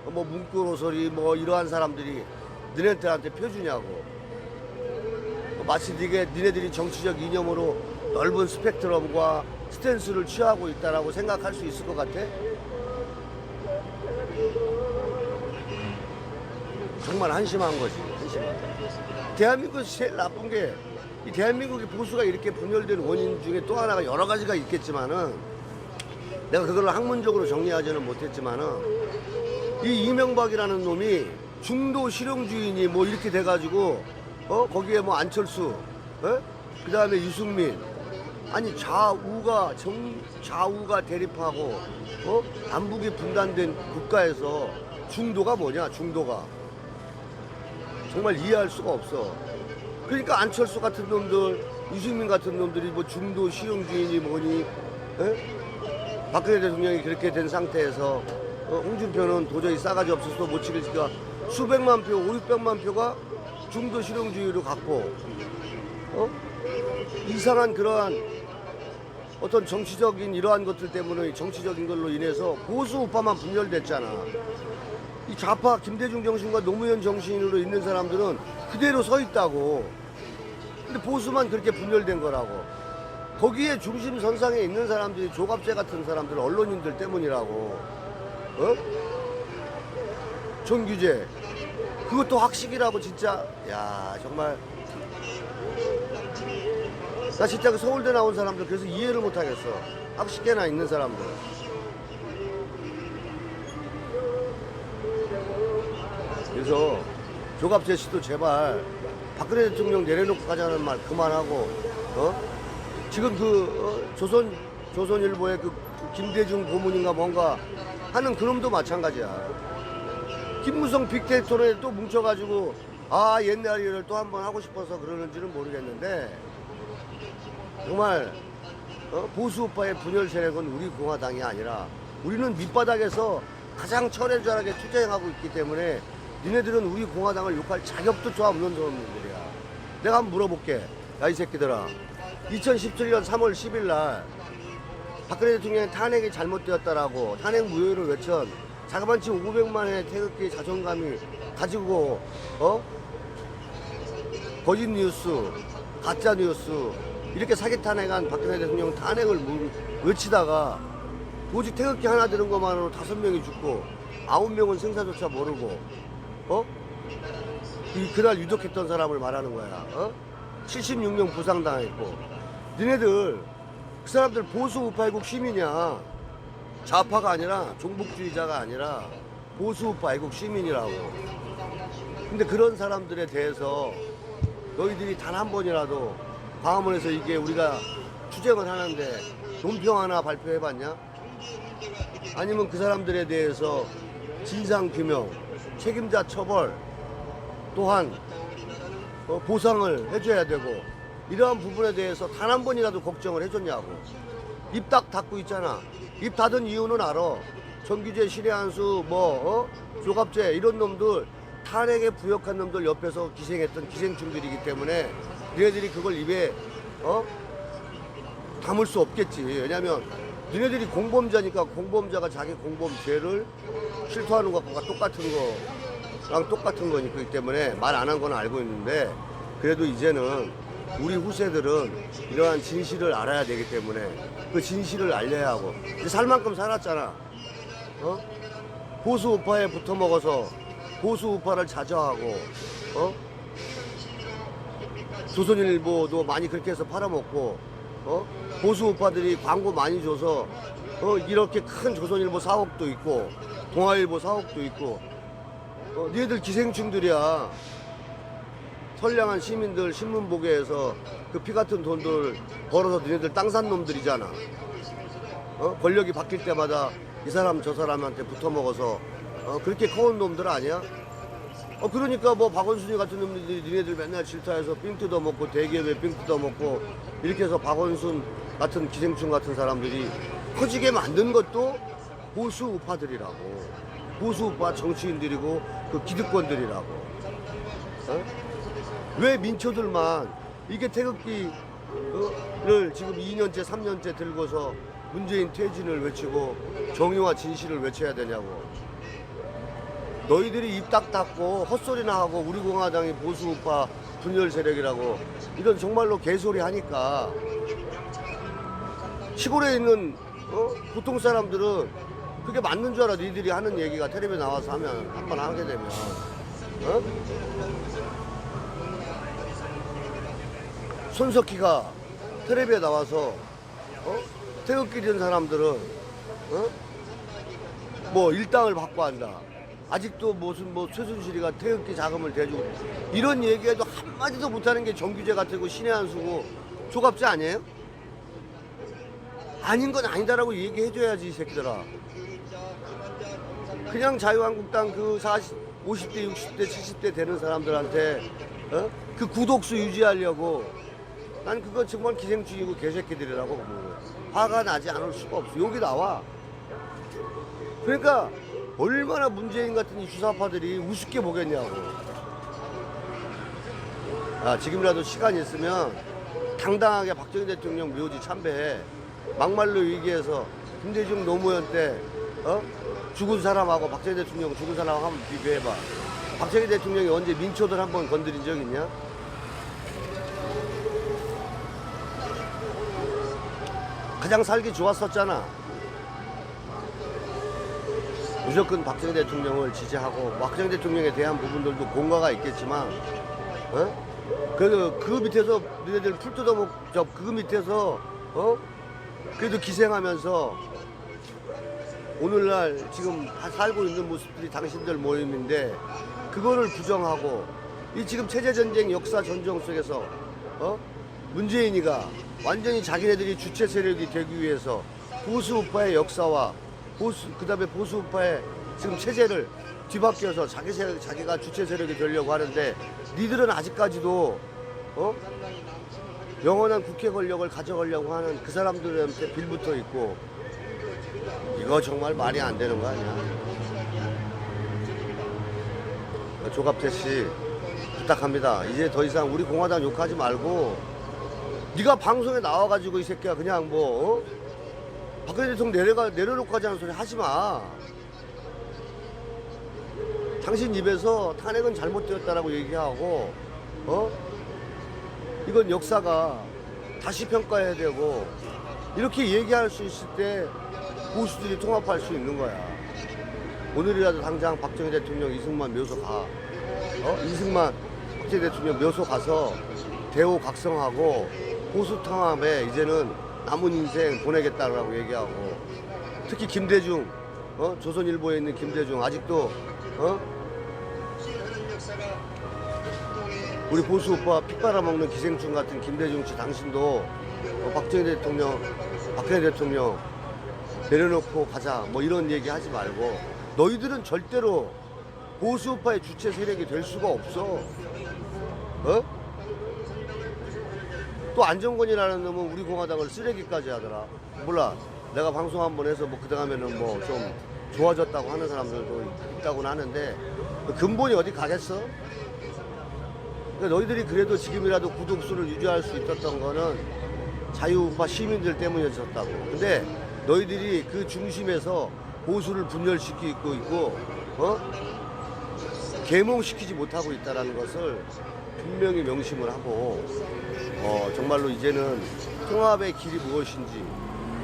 문구로소리 이러한 사람들이 니네들한테 표주냐고. 마치 니네들이 정치적 이념으로 넓은 스펙트럼과 스탠스를 취하고 있다라고 생각할 수 있을 것 같아? 정말 한심한 거지. 한심한. 대한민국이 제일 나쁜 게 이 대한민국의 보수가 이렇게 분열된 원인 중에 또 하나가 여러 가지가 있겠지만은 내가 그걸 학문적으로 정리하지는 못했지만은 이 이명박이라는 놈이 중도 실용주의니 이렇게 돼가지고 거기에 안철수, 그 다음에 유승민, 아니 좌우가 대립하고 남북이 분단된 국가에서 중도가 뭐냐? 중도가 정말 이해할 수가 없어. 그러니까 안철수 같은 놈들, 유승민 같은 놈들이 중도 실용주의니 뭐니, 박근혜 대통령이 그렇게 된 상태에서 홍준표는 도저히 싸가지 없어서 못 찍으니까 수백만 표, 5, 600만 표가 중도 실용주의로 갔고, 이상한 그러한 어떤 정치적인 이러한 것들 때문에 정치적인 걸로 인해서 보수 우파만 분열됐잖아. 이 좌파 김대중 정신과 노무현 정신으로 있는 사람들은 그대로 서 있다고. 근데 보수만 그렇게 분열된 거라고. 거기에 중심 선상에 있는 사람들이 조갑재 같은 사람들, 언론인들 때문이라고. 정규제. 그것도 학식이라고 진짜. 야, 정말. 나 진짜 그 서울대 나온 사람들 그래서 이해를 못 하겠어. 학식계나 있는 사람들. 그래서 조갑재 씨도 제발 박근혜 대통령 내려놓고 가자는 말 그만하고, 지금 조선일보의 그 김대중 고문인가 뭔가 하는 그놈도 마찬가지야. 김무성 빅데이터에 또 뭉쳐가지고 옛날 일을 또 한번 하고 싶어서 그러는지는 모르겠는데, 정말 보수우파의 분열 세력은 우리 공화당이 아니라 우리는 밑바닥에서 가장 철저하게 투쟁하고 있기 때문에 니네들은 우리 공화당을 욕할 자격조차 없는 사람들이야. 내가 한번 물어볼게. 야, 이 새끼들아. 2017년 3월 10일 날 박근혜 대통령의 탄핵이 잘못되었다라고 탄핵 무효를 외천 자그만치 500만의 태극기 자존감이 가지고 거짓 뉴스, 가짜 뉴스 이렇게 사기 탄핵한 박근혜 대통령 탄핵을 외치다가 오직 태극기 하나 드는 것만으로 5명이 죽고 9명은 생사조차 모르고 그날 유족했던 사람을 말하는 거야. 76명 부상당했고. 니네들 그 사람들 보수 우파 애국 시민이야. 좌파가 아니라 종북주의자가 아니라 보수 우파 애국 시민이라고. 근데 그런 사람들에 대해서 너희들이 단 한 번이라도 광화문에서 이게 우리가 투쟁을 하는데 논평 하나 발표해봤냐? 아니면 그 사람들에 대해서 진상규명, 책임자 처벌, 또한 보상을 해줘야 되고 이러한 부분에 대해서 단 한 번이라도 걱정을 해줬냐고. 입 딱 닫고 있잖아. 입 닫은 이유는 알아. 정규제, 신혜한수, 조갑재 이런 놈들 탄핵에 부역한 놈들 옆에서 기생했던 기생충들이기 때문에 니네들이 그걸 입에 담을 수 없겠지. 왜냐면 니네들이 공범자니까 공범자가 자기 공범죄를 실토하는 것과 똑같은 거랑 똑같은 거니까 때문에 말 안 한 건 알고 있는데, 그래도 이제는 우리 후세들은 이러한 진실을 알아야 되기 때문에 그 진실을 알려야 하고. 이제 살 만큼 살았잖아. 보수 우파에 붙어 먹어서 보수 우파를 자저하고 조선일보도 많이 그렇게 해서 팔아먹고 보수 우파들이 광고 많이 줘서 이렇게 큰 조선일보 사옥도 있고 동아일보 사옥도 있고. 니네들 기생충들이야. 선량한 시민들 신문 보게 해서 그 피 같은 돈들 벌어서 니네들 땅 산 놈들이잖아. 권력이 바뀔 때마다 이 사람 저 사람한테 붙어 먹어서 그렇게 커온 놈들 아니야? 그러니까 박원순이 같은 놈들이 니네들 맨날 질타해서 삥 뜯어먹고 대기업에 삥 뜯어먹고 이렇게 해서 박원순 같은 기생충 같은 사람들이 커지게 만든 것도 보수 우파들이라고. 보수 우파 정치인들이고 그 기득권들이라고. 왜 민초들만 이게 태극기를 지금 2년째 3년째 들고서 문재인 퇴진을 외치고 정의와 진실을 외쳐야 되냐고. 너희들이 입 딱 닫고 헛소리나 하고 우리 공화당이 보수 우파 분열 세력이라고 이런 정말로 개소리 하니까 시골에 있는 보통 사람들은 그게 맞는 줄 알아. 니들이 하는 얘기가 텔레비에 나와서 하면 한번 하게 되면 손석희가 텔레비에 나와서 태극기 든 사람들은 일당을 받고 한다. 아직도 무슨 최순실이가 태극기 자금을 대주고 이런 얘기해도 한마디도 못하는 게 정규제 같고 신혜한수고 조갑재 아니에요? 아닌 건 아니다라고 얘기해줘야지 이 새끼들아. 그냥 자유한국당 그 50대 60대 70대 되는 사람들한테 그 구독수 유지하려고, 난 그거 정말 기생충이고 개새끼들이라고 보는 거야. 화가 나지 않을 수가 없어. 여기 나와. 그러니까 얼마나 문재인 같은 이 주사파들이 우습게 보겠냐고. 아, 지금이라도 시간이 있으면 당당하게 박정희 대통령 묘지 참배해. 막말로 위기에서 김대중 노무현 때 죽은 사람하고 박정희 대통령 죽은 사람하고 한번 비교해봐. 박정희 대통령이 언제 민초들 한번 건드린 적 있냐? 가장 살기 좋았었잖아. 무조건 박정희 대통령을 지지하고 박정희 대통령에 대한 부분들도 공과가 있겠지만 그래도 그 밑에서 너희들 풀 뜯어먹 그 밑에서 그래도 기생하면서 오늘날 지금 살고 있는 모습들이 당신들 모임인데 그거를 부정하고 이 지금 체제전쟁 역사 전쟁 속에서 문재인이가 완전히 자기네들이 주체 세력이 되기 위해서 보수 우파의 역사와 그다음에 보수 우파의 지금 체제를 뒤바뀌어서 자기가 주체 세력이 되려고 하는데 니들은 아직까지도 영원한 국회 권력을 가져가려고 하는 그 사람들한테 빌붙어 있고 이거 정말 말이 안 되는 거 아니야? 조갑재 씨 부탁합니다. 이제 더 이상 우리 공화당 욕하지 말고 네가 방송에 나와가지고 이 새끼야 그냥 박근혜 대통령 내려놓고 하자는 소리 하지 마. 당신 입에서 탄핵은 잘못되었다라고 얘기하고 이건 역사가 다시 평가해야 되고 이렇게 얘기할 수 있을 때 보수들이 통합할 수 있는 거야. 오늘이라도 당장 박정희 대통령 이승만 묘소 가. 이승만 박정희 대통령 묘소 가서 대호 각성하고 보수 통합에 이제는 남은 인생 보내겠다라고 얘기하고 특히 김대중 조선일보에 있는 김대중 아직도 우리 보수 오빠 피 빨아먹는 기생충 같은 김대중 씨 당신도 박정희 대통령 내려놓고 가자 이런 얘기 하지 말고 너희들은 절대로 보수 우파의 주체 세력이 될 수가 없어. 또 안정권이라는 놈은 우리 공화당을 쓰레기까지 하더라. 몰라. 내가 방송 한번 해서 그다음에는 좀 좋아졌다고 하는 사람들도 있다고는 하는데 근본이 어디 가겠어? 그러니까 너희들이 그래도 지금이라도 구독수를 유지할 수 있었던 거는 자유우파 시민들 때문이었다고. 근데 너희들이 그 중심에서 보수를 분열시키고 있고 계몽시키지 못하고 있다는 것을 분명히 명심을 하고 정말로 이제는 통합의 길이 무엇인지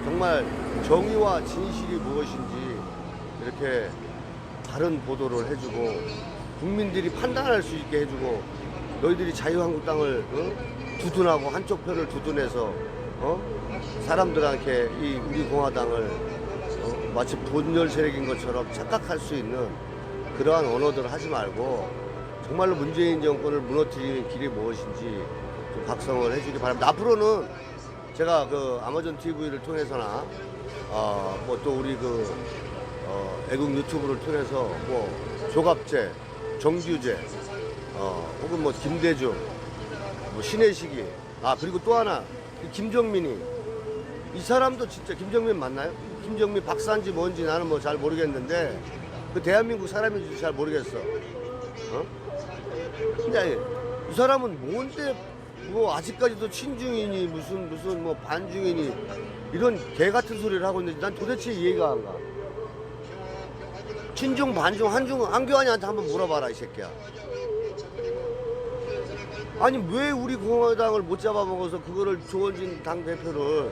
정말 정의와 진실이 무엇인지 이렇게 바른 보도를 해주고 국민들이 판단할 수 있게 해주고 너희들이 자유한국당을 두둔하고 한쪽 편을 두둔해서 사람들한테 이 우리 공화당을 마치 분열 세력인 것처럼 착각할 수 있는 그러한 언어들을 하지 말고 정말로 문재인 정권을 무너뜨리는 길이 무엇인지 좀 각성을 해주기 바랍니다. 앞으로는 제가 아마존 TV를 통해서나 또 우리 애국 유튜브를 통해서 조갑재, 정규재, 혹은 김대중, 신혜식이, 그리고 또 하나 김정민이 이 사람도 진짜 김정민 맞나요? 김정민 박사인지 뭔지 나는 잘 모르겠는데 그 대한민국 사람인지 잘 모르겠어. 근데 이 사람은 뭔데 아직까지도 친중이니 무슨 반중이니 이런 개 같은 소리를 하고 있는지 난 도대체 이해가 안 가. 친중 반중 한교안이한테 한번 물어봐라 이 새끼야. 아니 왜 우리 공화당을 못 잡아먹어서 그거를 조원진 당대표를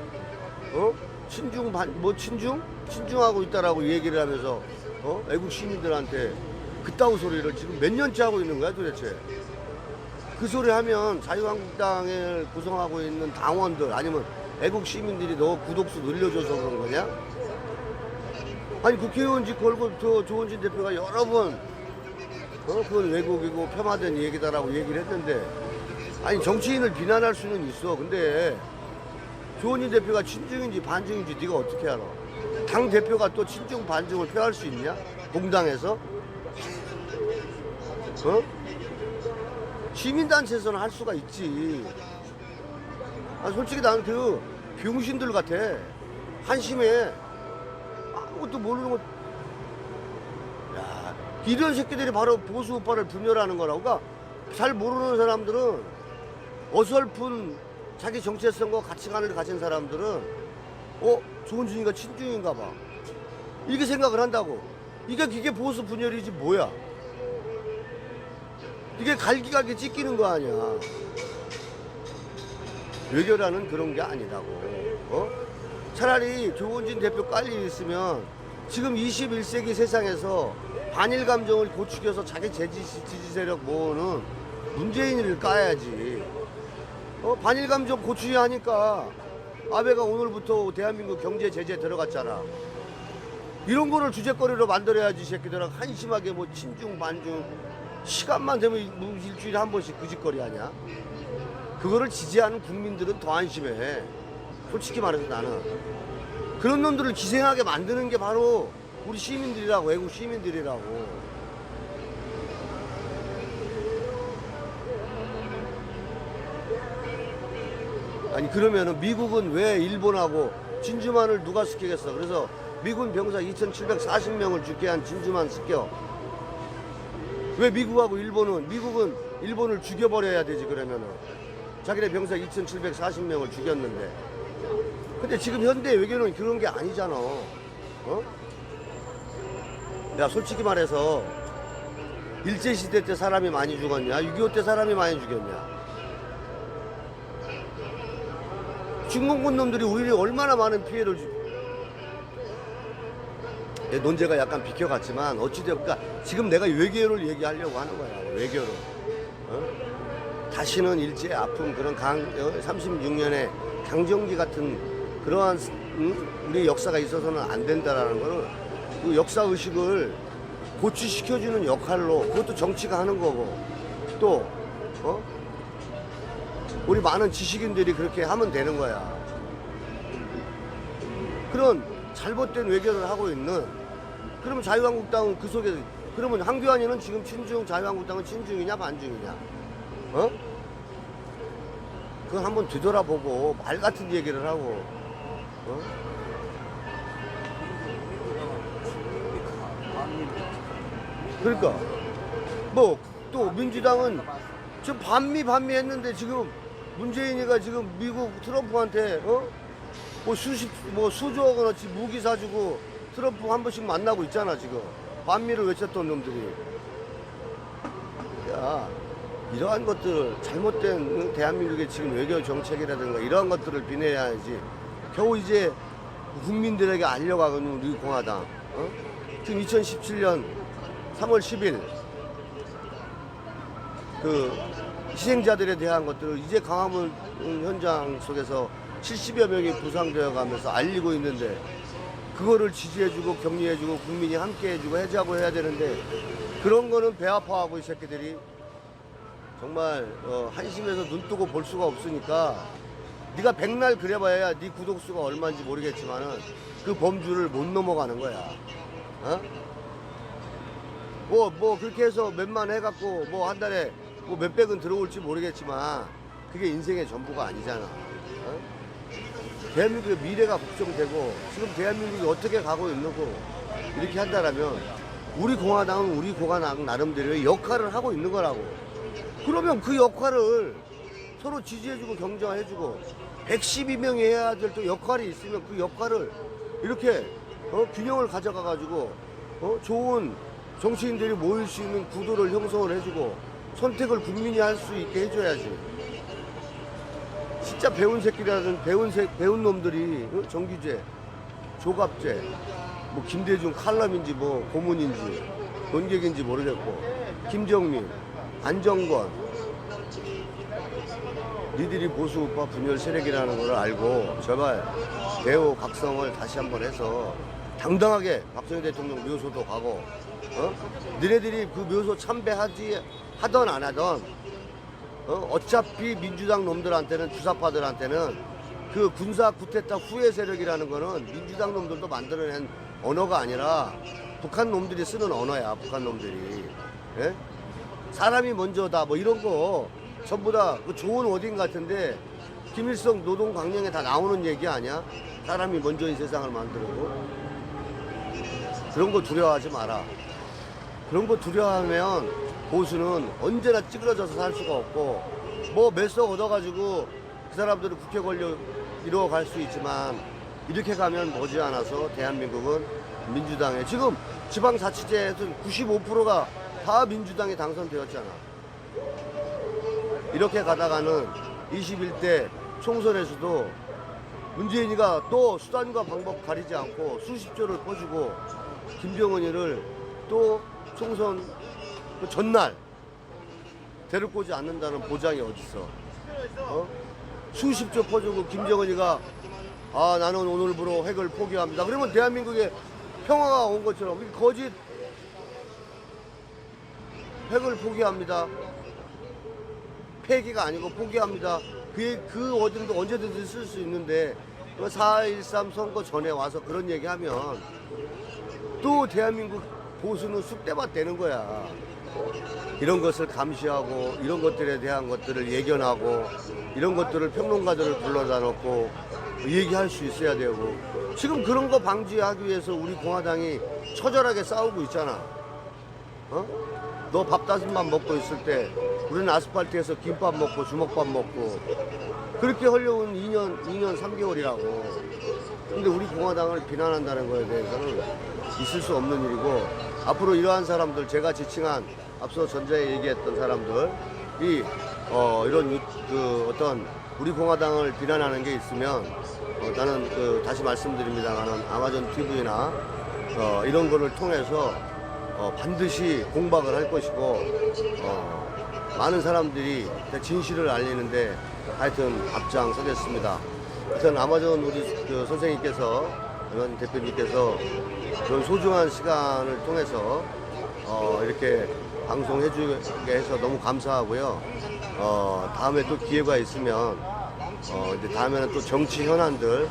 친중하고 있다라고 얘기를 하면서 애국 시민들한테 그따구 소리를 지금 몇 년째 하고 있는 거야 도대체. 그 소리 하면 자유한국당을 구성하고 있는 당원들 아니면 애국 시민들이 너 구독수 늘려줘서 그런 거냐? 아니 국회의원직 걸고 조원진 대표가 여러 번 그건 왜곡이고 폄하된 얘기다라고 얘기를 했는데 아니 정치인을 비난할 수는 있어. 근데 조원진 대표가 친중인지 반중인지 네가 어떻게 알아? 당 대표가 또 친중 반중을 표할 수 있냐? 공당에서? 시민단체에서는 할 수가 있지. 솔직히 나는 병신들 같아. 한심해. 아무것도 모르는 것. 야, 이런 새끼들이 바로 보수 우파를 분열하는 거라고. 그러니까 잘 모르는 사람들은, 어설픈 자기 정체성과 가치관을 가진 사람들은 조은준이가 친중인가 봐, 이렇게 생각을 한다고. 이게 보수 분열이지 뭐야. 이게 갈기갈기 찢기는 거 아니야. 외교라는 그런 게 아니라고. 차라리 조은진 대표 깔 일 있으면 지금 21세기 세상에서 반일 감정을 고축해서 자기 지지 세력 모으는 문재인을 까야지. 반일 감정 고취하니까 아베가 오늘부터 대한민국 경제 제재 들어갔잖아. 이런 거를 주제거리로 만들어야지. 새끼들아 한심하게 뭐 친중 반중 시간만 되면 일주일에 한 번씩 그 짓거리 하냐. 그거를 지지하는 국민들은 더 안심해. 솔직히 말해서 나는 그런 놈들을 기생하게 만드는 게 바로 우리 시민들이라고, 외국 시민들이라고. 아니 그러면은 미국은 왜 일본하고 진주만을 누가 시키겠어? 그래서 미군 병사 2,740명을 죽게 한 진주만 시켜. 왜 미국은 일본을 죽여버려야 되지. 그러면은 자기네 병사 2,740명을 죽였는데. 근데 지금 현대 외교는 그런 게 아니잖아. 야 솔직히 말해서 일제시대 때 사람이 많이 죽었냐? 6.25 때 사람이 많이 죽였냐? 중공군 놈들이 우리를 얼마나 많은 피해를 논제가 약간 비켜갔지만 어찌되었건 그러니까 지금 내가 외교를 얘기하려고 하는 거야. 외교로. 다시는 일제의 아픔, 그런 36년의 강점기 같은 그러한 우리 역사가 있어서는 안 된다라는 거는 그 역사 의식을 고취시켜주는 역할로, 그것도 정치가 하는 거고, 또 우리 많은 지식인들이 그렇게 하면 되는 거야. 그런 잘못된 외교를 하고 있는, 그러면 자유한국당은 그 속에, 그러면 황교안이는 지금 친중, 자유한국당은 친중이냐 반중이냐? 그건 한번 뒤돌아보고 말 같은 얘기를 하고. 그러니까 뭐 또 민주당은 지금 반미 했는데 지금 문재인이가 지금 미국 트럼프한테 수조억 원어치 무기 사주고 트럼프 한 번씩 만나고 있잖아. 지금 반미를 외쳤던 놈들이. 야, 이러한 것들을, 잘못된 대한민국의 지금 외교 정책이라든가 이러한 것들을 비내야지. 겨우 이제 국민들에게 알려가는 우리 공화당. 지금 2017년 3월 10일 그 희생자들에 대한 것들을 이제 광화문 현장 속에서 70여 명이 부상되어 가면서 알리고 있는데, 그거를 지지해주고 격려해주고 국민이 함께해주고 해자고 해야 되는데, 그런 거는 배 아파하고 이 새끼들이 정말 한심해서 눈 뜨고 볼 수가 없으니까, 네가 백날 그래봐야 네 구독수가 얼마인지 모르겠지만은 그 범주를 못 넘어가는 거야. 뭐 그렇게 해서 몇만 해갖고 뭐 한 달에 뭐 몇백은 들어올지 모르겠지만 그게 인생의 전부가 아니잖아. 대한민국의 미래가 걱정되고 지금 대한민국이 어떻게 가고 있는고 이렇게 한다라면 우리 공화당은 우리 공화당 나름대로의 역할을 하고 있는 거라고. 그러면 그 역할을 서로 지지해주고 경쟁해주고 112명이 해야 될 또 역할이 있으면 그 역할을 이렇게 균형을 가져가가지고 좋은 정치인들이 모일 수 있는 구도를 형성을 해주고 선택을 국민이 할 수 있게 해줘야지. 진짜 배운 새끼라는 배운 놈들이 정규제, 조갑제, 뭐 김대중 칼럼인지 뭐 고문인지 논객인지 모르겠고, 김정민, 안정권, 니들이 보수 우파 분열 세력이라는 걸 알고 제발 대우 각성을 다시 한번 해서 당당하게 박정희 대통령 묘소도 가고, 너네들이 그 묘소 참배하던 안 하던 어차피 민주당 놈들한테는, 주사파들한테는 그 군사 쿠데타 후예 세력이라는 거는 민주당 놈들도 만들어낸 언어가 아니라 북한 놈들이 쓰는 언어야. 북한 놈들이. 예? 사람이 먼저다 뭐 이런 거 전부 다 그 좋은 워딩 같은데 김일성 노동 강령에 다 나오는 얘기 아니야? 사람이 먼저인 세상을 만들고. 그런 거 두려워하지 마라. 그런 거 두려워하면 보수는 언제나 찌그러져서 살 수가 없고 뭐 몇 석 얻어가지고 그 사람들은 국회 권력 이뤄갈 수 있지만 이렇게 가면 머지않아서 대한민국은 민주당에 지금 지방자치제에서 95%가 다 민주당이 당선되었잖아. 이렇게 가다가는 21대 총선에서도 문재인이가 또 수단과 방법 가리지 않고 수십조를 퍼주고 김정은이를 또 총선 그 전날 데리고 오지 않는다는 보장이 어딨어? 수십조 퍼주고 김정은이가 아 나는 오늘부로 핵을 포기합니다. 그러면 대한민국에 평화가 온 것처럼 이 거짓 핵을 포기합니다. 폐기가 아니고 포기합니다. 그 어딘도 언제든지 쓸 수 있는데 4.13 선거 전에 와서 그런 얘기하면 또 대한민국 보수는 쑥대밭 되는 거야. 이런 것을 감시하고 이런 것들에 대한 것들을 예견하고 이런 것들을 평론가들을 불러다 놓고 얘기할 수 있어야 되고 지금 그런 거 방지하기 위해서 우리 공화당이 처절하게 싸우고 있잖아. 너 밥 5만 먹고 있을 때 우리는 아스팔트에서 김밥 먹고 주먹밥 먹고 그렇게 하려면 2년 3개월이라고. 근데 우리 공화당을 비난한다는 거에 대해서는 있을 수 없는 일이고 앞으로 이러한 사람들 제가 지칭한 앞서 전자에 얘기했던 사람들이 이런 어떤 우리 공화당을 비난하는 게 있으면 나는 다시 말씀드립니다만은 아마존 TV나 이런 거를 통해서 반드시 공박을 할 것이고 많은 사람들이 진실을 알리는데 하여튼 앞장서겠습니다. 하여튼 아마존 우리 선생님께서 의원 대표님께서 그런 소중한 시간을 통해서 이렇게 방송해 주게 해서 너무 감사하고요. 다음에 또 기회가 있으면 이제 다음에는 또 정치 현안들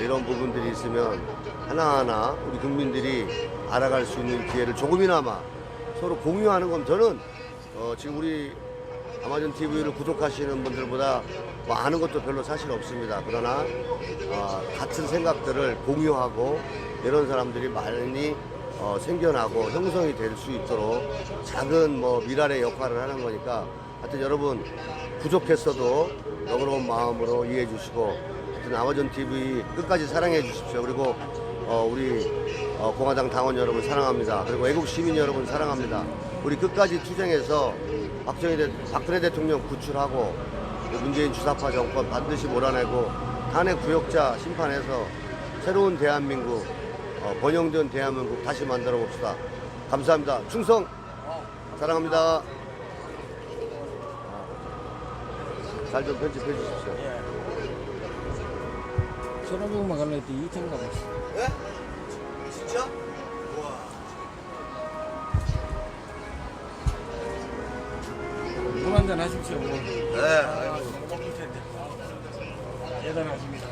이런 부분들이 있으면 하나하나 우리 국민들이 알아갈 수 있는 기회를 조금이나마 서로 공유하는 건 저는 지금 우리 아마존 TV를 구독하시는 분들보다 뭐 아는 것도 별로 사실 없습니다. 그러나 같은 생각들을 공유하고 이런 사람들이 많이 생겨나고 형성이 될 수 있도록 작은 뭐 미랄의 역할을 하는 거니까 하여튼 여러분 부족했어도 너그러운 마음으로 이해해 주시고 하여튼 아마존 TV 끝까지 사랑해 주십시오. 그리고 우리 공화당 당원 여러분 사랑합니다. 그리고 애국 시민 여러분 사랑합니다. 우리 끝까지 투쟁해서 박근혜 대통령 구출하고 문재인 주사파 정권 반드시 몰아내고 탄핵 구역자 심판해서 새로운 대한민국 번영된 대한민국 다시 만들어 봅시다. 감사합니다. 충성 사랑합니다. 잘 좀 편집해 주십시오. 전화번호만 갈라 했더니 2천 가봤어. 네? 진짜? 우와. 물 한잔 하십시오. 뭐. 네. 대단하십니다.